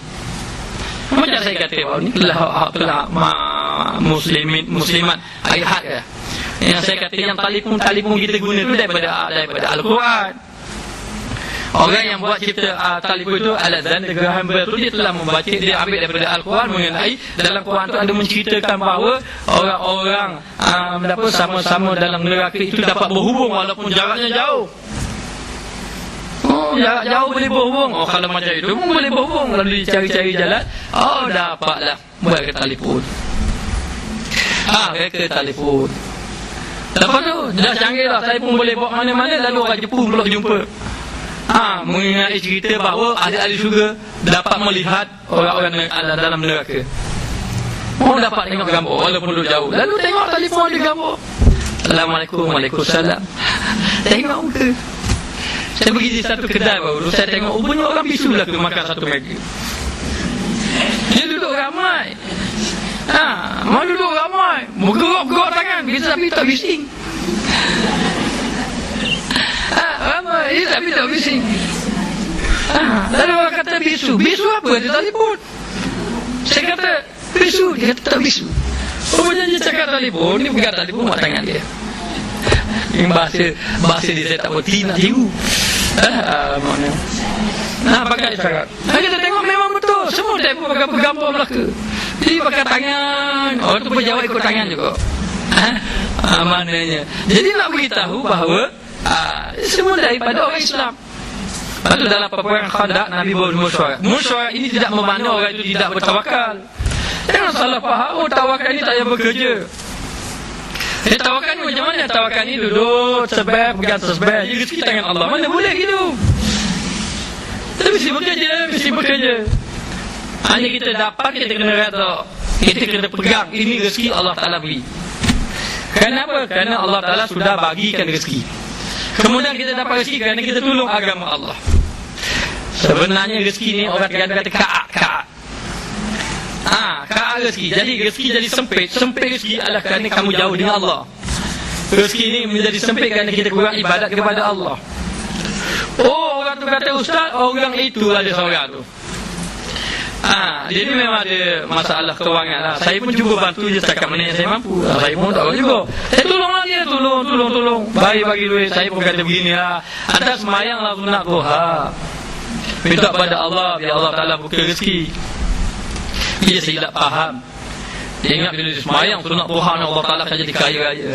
Macam saya kata ni telah muslimat ayat ya. Yang saya kata yang telefon kita guna tu daripada Al-Quran. Orang yang buat cipta telefon itu Alexander Graham Bell tu, dia telah membaca, dia ambil daripada Al-Quran mengenai dalam Quran tu ada menceritakan bahawa orang-orang sama-sama dalam neraka itu dapat berhubung walaupun jaraknya jauh. Jarak jauh boleh berhubung. Kalau macam itu pun boleh berhubung. Lalu cari-cari jalan, dapatlah buat ke telefon. Ke telefon. Lepas tu dah canggih lah, saya pun boleh bawa mana-mana. Lalu orang Jepun pula jumpa. Mengenai cerita bahawa ahli syurga dapat melihat orang-orang dalam neraka. Dapat tengok gambar walaupun duduk jauh. Lalu tengok telefon ada gambar. Assalamualaikum, waalaikumsalam. Tengok muka. Saya pergi di satu kedai baru, saya tengok rupanya orang bisu lah tu makan satu meja. Dia duduk ramai. Mau duduk ramai, bergerak tangan, tapi tak bising. Ramai, tapi tak bising. Lalu orang kata bisu. Bisu apa? Dia telefon. Saya kata bisu, dia kata tak bisu. Rupanya dia cakap telefon, ni pegang telefon buat tangan dia. Yang bahasa dia saya tak berhenti nak tiru. Pakai cakap. Kita tengok memang betul. Semua telefon pakai gambar belaka. Jadi pakai tangan. Orang tu berjawab ikut tangan juga. Maknanya. Jadi nak beritahu bahawa semua daripada orang Islam. Lepas tu dalam peperangan Khandaq Nabi bermusyawarah. Musyawarah ini tidak bermakna orang itu tidak bertawakal. Jangan salah faham, tawakal ini tak payah bekerja. Tawakal ni macam mana? Tawakal ni duduk sebab pegang tasbih, rezeki tangan Allah. Mana boleh gitu? Kita mesti bekerja. Hanya kita dapat, kita kena rata. Kita kena pegang. Ini rezeki Allah Ta'ala beri. Kenapa? Kerana Allah Ta'ala sudah bagikan rezeki. Kemudian kita dapat rezeki kerana kita tolong agama Allah. Sebenarnya rezeki ni orang kata ka'at. Ka'at rezeki. Jadi rezeki jadi sempit. Sempit rezeki adalah kerana kamu jauh dengan Allah. Rezeki ni menjadi sempit kerana kita kurang ibadat kepada Allah. Orang tu kata ustaz, orang itu ada seorang tu. Dia ni memang ada masalah kewangan lah. Saya pun cuba bantu je setakat mana yang saya mampu. Saya pun tak tahu juga. Saya tolonglah dia, tolong. Bagi duit. Saya pun kata begini lah. Atas semayang lah sunat duha. Minta pada Allah biar Allah Ta'ala buka rezeki. Dia silap faham. Dia ingat bila dia semayang sunat duha Allah Ta'ala akan jadi kaya raya.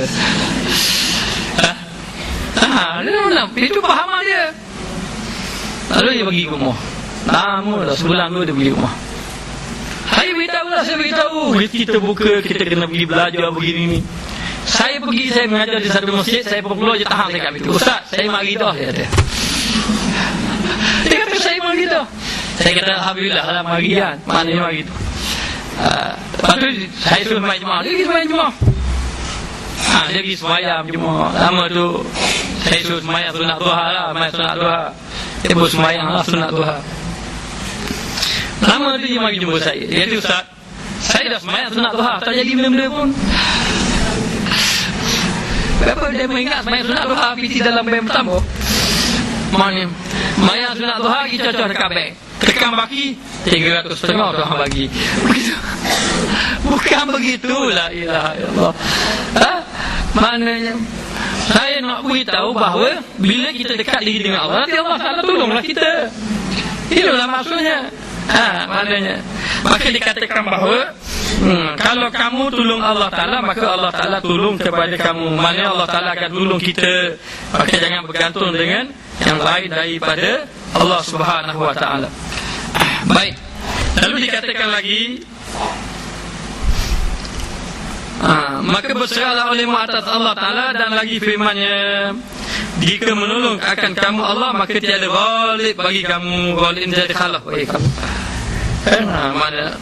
Itu fahaman dia. Lalu dia pergi ke rumah. Lama dah, sebulan dua dia pergi rumah. Saya beritahu rezeki terbuka, kita kena pergi belajar begini ni. Saya mengajar di satu masjid. Saya perlu je tahan dekat itu. Ustaz, saya mari dah, dia kata. Dia kata saya mari dah. Saya kata alhamdulillah lah mari kan. Maknanya mari tu. Lepas tu saya suruh main jemaah. Dia pergi main jemaah. Dia pergi semayang cuma lama tu saya suruh semayang sunat duha lah, semayang sunat duha. Dia pun semayang lah sunat duha. Lama tu dia mari jumpa saya. Dia kata, Ustaz, saya dah semayang sunat duha, tak jadi benda-benda pun. Berapa dia mengingat semayang sunat duha PT dalam bank pertama. Mana semayang sunat duha pergi cocok dekat bank. Tekan baki 350 orang bagi. Bukan begitu, la ilaha illallah. Maknanya saya nak beritahu bahawa bila kita dekat diri dengan Allah, nanti Allah Ta'ala tolonglah kita. Itulah maksudnya. Maknanya maka dikatakan bahawa kalau kamu tolong Allah Ta'ala, maka Allah Ta'ala tolong kepada kamu. Maknanya Allah Ta'ala akan tolong kita. Maka jangan bergantung dengan yang lain daripada Allah Subhanahu Wa Ta'ala. Baik. Lalu dikatakan lagi, maka berserahlah olehmu atas Allah Ta'ala, dan lagi firman-Nya, jika menolong akan kamu Allah, maka tiada ghalib bagi kamu. Ghalib jadi khalaf bagi kamu. Mana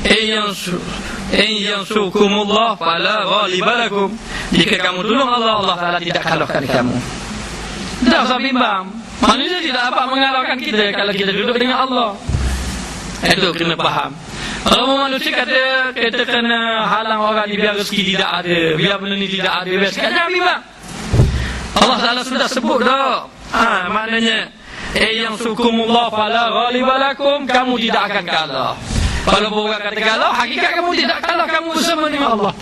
in yansurkumullah fala ghaliba lakum. Jika kamu tolong Allah, Allah Ta'ala tidak kalahkan kamu. Tak usah bimbang. Manusia tidak dapat mengalahkan kita kalau kita duduk dengan Allah. Itu kena faham. Kalau manusia kata kena halang orang ni biar rezeki tidak ada, biar benda ni tidak ada, biar jangan bimbang. Allah Ta'ala sudah sebut dah. Maknanya yang sukumullah fala ghaliba lakum, kamu tidak akan kalah. Kalau orang kata kalah, hakikat kamu tidak kalah, kamu bersama dengan Allah.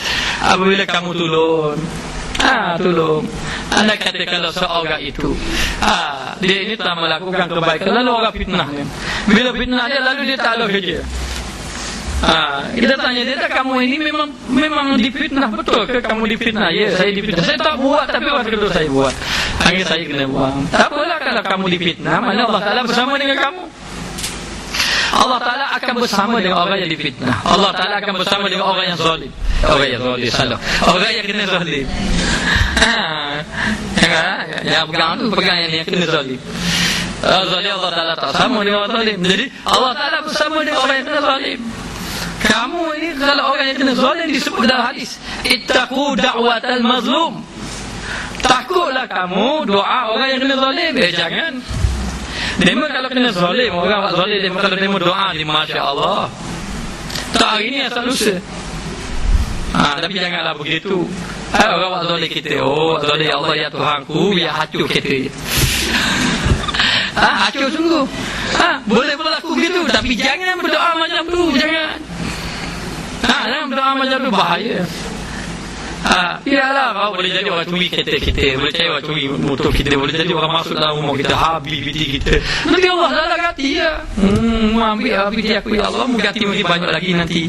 Apabila kamu tolong, tolong. Anda kata kalau seorang itu dia ini telah melakukan kebaikan, lalu orang fitnah dia. Bila fitnah dia, lalu dia tak ada kerja. Kita tanya dia, kamu ini memang difitnah, betul ke kamu difitnah? Ya, saya difitnah. Saya tak buat, tapi orang kedua saya buat. Hanya saya kena buang. Tak apalah kalau kamu difitnah, mana Allah Ta'ala bersama dengan kamu. Allah Ta'ala akan bersama dengan orang yang difitnah. Allah Ta'ala akan bersama dengan orang yang zalim. Orang yang zalim, salah. Orang yang kena zalim. Yang pegang tu, pegang yang kena zalim. Zalim Allah Ta'ala tak sama dengan orang zalim. Jadi Allah Ta'ala bersama dengan orang yang kena zalim. Kamu ini kalau orang yang kena zalim disebut dalam hadis, ittaqu da'watal mazlum. Takutlah kamu doa orang yang kena zalim. Jangan. Memang kalau kena zalim, orang zalim, dia kalau terima doa dia, Masya Allah. Tak hari ni asal lusa. Tapi janganlah begitu. Orang buat zalim kita, zalim Allah ya Tuhanku, biar hancur kita. Hancur sungguh. Boleh berlaku begitu, tapi jangan berdoa macam tu. Jangan berdoa macam tu, bahaya. Yalah, kau boleh jadi orang curi kereta kita, boleh jadi orang curi motor kita, boleh jadi orang masuk dalam rumah kita, habis biti kita. Nanti Allah dah ganti ya. Ambil biti aku, ya Allah, mu ganti lebih banyak lagi nanti.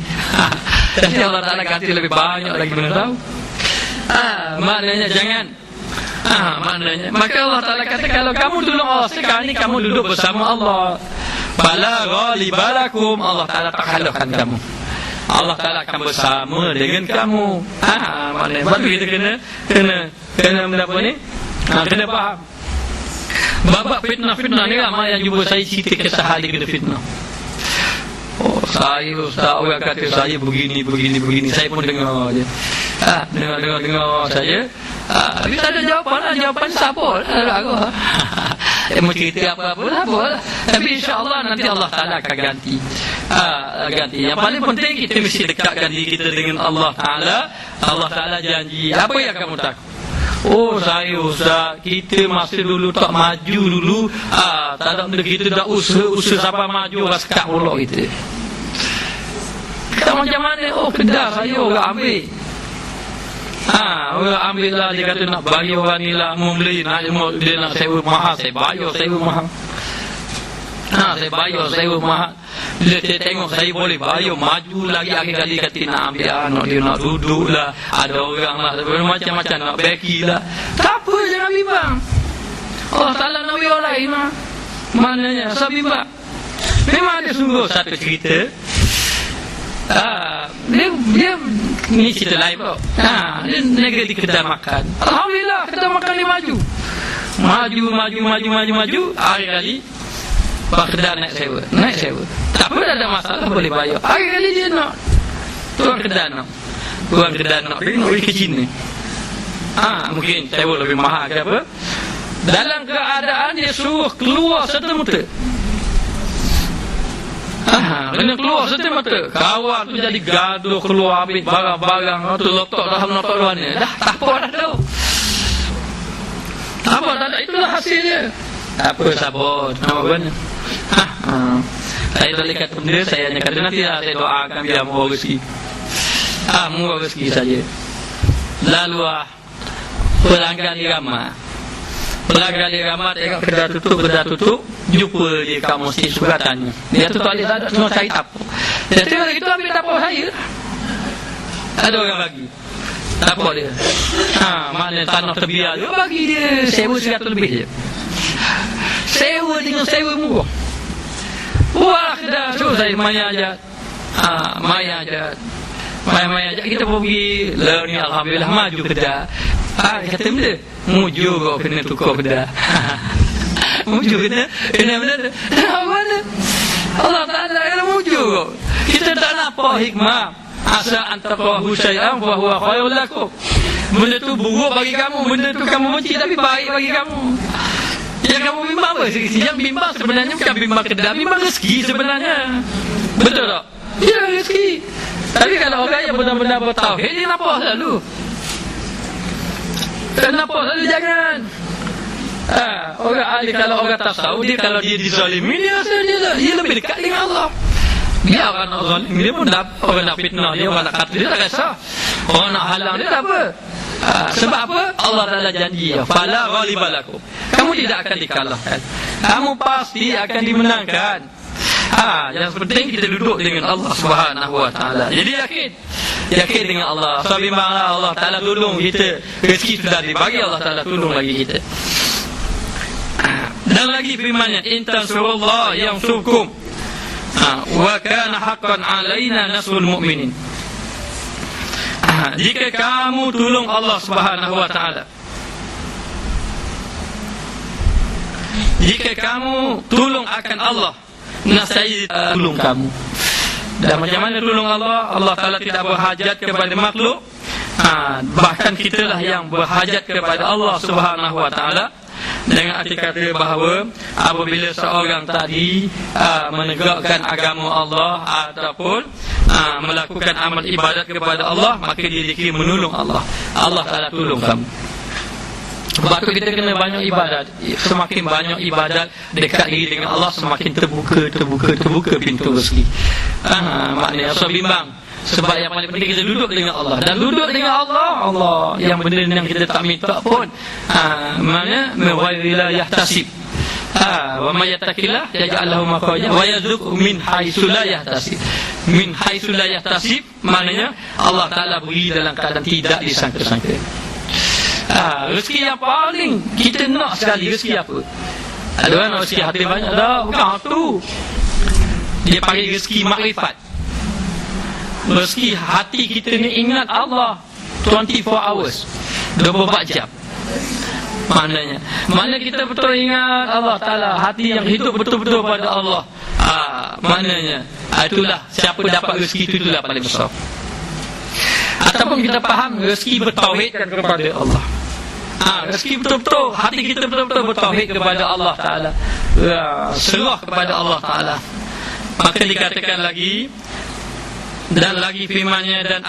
Jadi Allah Ta'ala ganti lebih banyak lagi, mana tahu. Maknanya jangan. Maknanya, maka Allah Ta'ala kata, kalau kamu tolong Allah sekarang ni, kamu duduk bersama Allah. Fala ghaliba lakum, Allah Ta'ala tak kalahkan kamu. Allah Ta'ala akan bersama dengan kamu. Maknanya sebab tu kita kena apa ni? Kena faham. Babak fitnah ni ramai yang jumpa saya cerita kisah hari kena fitnah. Saya ustaz, orang kata saya begini. Saya pun dengar je. Dengar saja. Tapi tak ada jawapan lah. Jawapan siapa lah. Mau cerita apa-apa lah. Tapi insyaAllah nanti Allah Ta'ala akan ganti. Yang paling penting kita mesti dekatkan diri kita dengan Allah Ta'ala. Allah Ta'ala janji. Apa yang kamu takut? Saya ustaz, kita masa dulu tak maju dulu. Tak ada benda, kita dah usaha sampai maju, orang sekat pulak kita. Kita macam mana? Kedah saya orang ambil. Orang ambil lah, dia kata nak bagi orang ni lah, membeli, dia nak sewa mahal, saya bayar sewa mahal. Saya bayar sewa mahal. Bila dia tengok saya boleh bayar, maju lagi, akhir kali kata nak ambil anak dia, nak duduk lah, ada orang lah, macam-macam nak beki lah. Tak apa, jangan bimbang. Allah Ta'ala nak biar lain lah. Maknanya, saya bimbang. Memang ada sungguh satu cerita. Dia ni cerita lain pula. Dia negara di kedai makan. Alhamdulillah, kedai makan dia maju. Maju. Hari kali Pak kedai naik sewa. Tak apa, tak ada masalah, boleh bayar. Hari kali dia nak tuan kedai nak orang kedai nak pergi ke China. Mungkin sewa lebih mahal ke apa. Dalam keadaan dia suruh keluar serta-merta. Kena keluar serta-merta. Kawan tu jadi gaduh, keluar ambil barang-barang tu letak dalam notok mana. Dah tak apa dah tu. Apa tak ada, itulah hasilnya. Tak apa, sabar. Nama mana? Saya tak boleh kata benda, saya hanya kata nantilah saya doakan biar murah rezeki. Murah rezeki saja. Lalu pelanggan dirama. Pelanggan dirama tengok kedai tutup, jumpa dia kat masjid suka tanya. Dia tu tak boleh tak ada, semua cari tapo. Dia tengok itu ambil tapo saya. Ada orang bagi. Tapo dia. Mana tanah terbiar dia bagi dia sewa 100 lebih je. Sewa dengan sewa murah. Wah, dah suruh saya maya ajat. Maya ajat. Kita pergi lah ni alhamdulillah maju kedai. Kata benda mujur kau kena tukar kedai. Mujur kena benda mana Allah Ta'ala kena mujur kau. Kita tak nampak hikmah. Asa antaqahu syai'an wa huwa khairul lakum. Benda tu buruk bagi kamu, benda tu kamu benci tapi baik bagi kamu. Yang kamu bimbang apa? Yang bimbang sebenarnya bukan bimbang kedai, bimbang rezeki sebenarnya. Betul tak? Ya, rezeki. Tapi kalau orang yang benar-benar bertauhid, dia nampak selalu. Nampak selalu jangan. Orang ahli kalau orang tasawuf, dia kalau dia dizalimi, dia rasa dia lebih dekat dengan Allah. Dia orang nak zalim, dia pun orang nak fitnah dia, orang nak kata dia tak kisah. Orang nak halang dia tak apa. Sebab apa? Allah Ta'ala janji, fala ghaliba lakum. Kamu tidak akan dikalahkan. Kamu pasti akan dimenangkan. Yang penting kita duduk dengan Allah Subhanahu Wa Ta'ala. Jadi yakin dengan Allah. Sebab Allah Ta'ala tolong kita. Rezeki sudah dibagi, Allah Ta'ala tolong lagi kita. Dan lagi firman-Nya, in tansurullah yansurkum wa kana haqqan alaina nasrul mu'minin. Jika kamu tolong Allah Subhanahu Wa Ta'ala, jika kamu tolong akan Allah, saya tolong kamu. Dan macam mana tolong Allah? Allah Ta'ala tidak berhajat kepada makhluk. Bahkan kitalah yang berhajat kepada Allah Subhanahu Wa Ta'ala. Dengan arti kata bahawa apabila seorang tadi menegakkan agama Allah ataupun melakukan amal ibadat kepada Allah, maka dia dikira menolong Allah. Allah Ta'ala tolong kamu. Sebab tu kita kena banyak ibadat. Semakin banyak ibadat, dekat diri dengan Allah, semakin terbuka pintu rezeki. Maknanya so bimbang. Sebab yang paling penting kita duduk dengan Allah. Dan duduk dengan Allah yang benda yang kita tak minta pun, mana mawailah yahtasib. Wa may yattaqillah yaj'al lahu makhraja wa yarzuqhu min haitsu la yahtasib. Min haitsu la yahtasib maknanya Allah Ta'ala beri dalam keadaan tidak disangka-sangka. Rezeki yang paling kita nak sekali, rezeki apa? Ada orang nak rezeki harta banyak dah, bukan tu. Dia panggil rezeki makrifat. Rezeki hati kita ni ingat Allah 24 hours, 24 jam. Mana kita betul ingat Allah Ta'ala, hati yang hidup betul-betul pada Allah. Maknanya itulah siapa dapat rezeki itulah paling besar. Ataupun kita faham rezeki bertauhidkan kepada Allah. Rezeki betul-betul, hati kita betul-betul bertauhid kepada Allah Ta'ala, serah kepada Allah Ta'ala. Maka dikatakan lagi, dan lagi firman-Nya, dan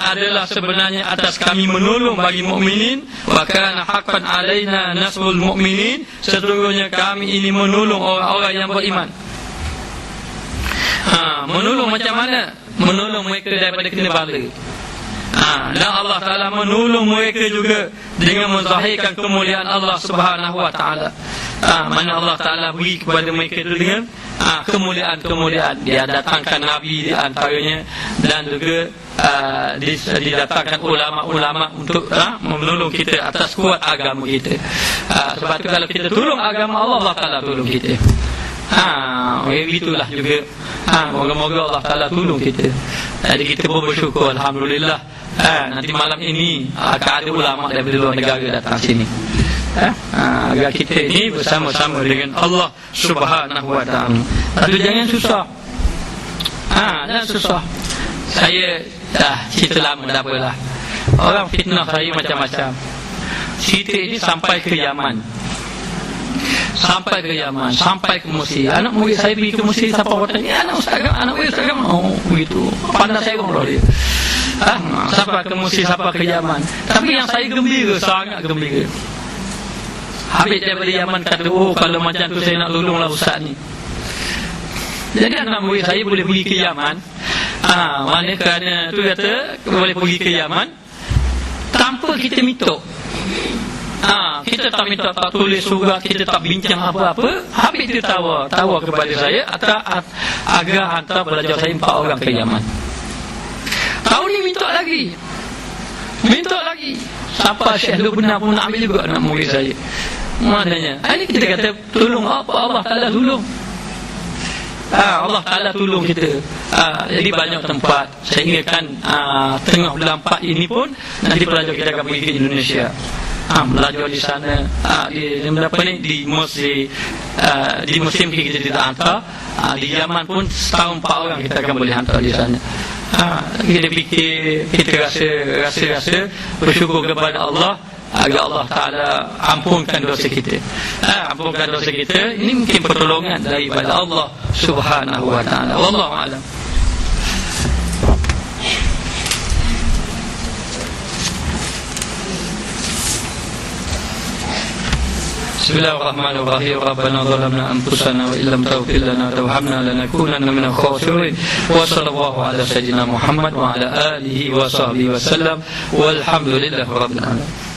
adalah sebenarnya atas kami menolong bagi mukminin, wa kana haqqan alaina nasrul mukminin, sesungguhnya kami ini menolong orang-orang yang beriman. Menolong macam mana? Menolong mereka daripada kena bala. Dan Allah Ta'ala menolong mereka juga dengan menzahirkan kemuliaan Allah Subhanahu Wa Ta'ala. Mana Allah Ta'ala beri kepada mereka itu dengan kemuliaan. Dia datangkan Nabi di antaranya, dan juga didatangkan ulama-ulama untuk menolong kita atas kuat agama kita. Sebab itu kalau kita tolong agama Allah, Allah Ta'ala tolong kita. Itulah juga. Moga-moga Allah Ta'ala tolong kita. Jadi kita pun bersyukur, alhamdulillah. Nanti malam ini akan ada ulama daripada luar negara datang sini, agar kita ini bersama-sama dengan Allah Subhanahu Wa Ta'ala. Tapi jangan susah. Jangan susah. saya dah cerita lama, dah apalah. Orang fitnah saya macam-macam. Cerita ini sampai ke Yaman, sampai ke Mesir. Anak murid saya pergi ke Mesir, siapa bertanya, anak murid Ustaz agama. Oh begitu, pandai saya ngobrol dia. Sampai ke Mesir, sampai ke Yaman. Tapi yang saya gembira, sangat gembira, habis daripada Yaman kata, oh kalau macam tu saya nak tolonglah Ustaz ni. Jadi anak murid saya boleh pergi ke Yaman. Mana kerana tu kata boleh pergi ke Yaman tanpa kita minta. Kita tak minta, tak tulis surat, kita tak bincang apa-apa. Habis dia tawar kepada saya agar hantar pelajar saya 4 orang ke Yaman. Tahun ni minta lagi. Siapa Syekh lu benar pun nak ambil juga anak murid saya. Maknanya ini kita kata tolong apa, Allah Ta'ala tolong. Allah Ta'ala tolong kita. Jadi banyak tempat. Saya ingatkan tengah bulan 4 ini pun nanti pelajar kita akan pergi ke Indonesia, belajar di sana, di Mesir, di Mesir kita tidak hantar, di Yaman pun setahun 4 orang kita akan boleh hantar di sana. Kita fikir, kita rasa bersyukur kepada Allah agar Allah Ta'ala ampunkan dosa kita. Ini mungkin pertolongan daripada Allah Subhanahu wa Ta'ala. Wallahu a'lam. Bismillahirrahmanirrahim. Rabbana zalamna anfusana wa illam taghfir lana wa tarhamna lanakunanna minal khasirin. Wa sallallahu ala sayyidina Muhammad wa ala alihi wa sahbihi wa sallam. Walhamdulillahi rabbil alamin.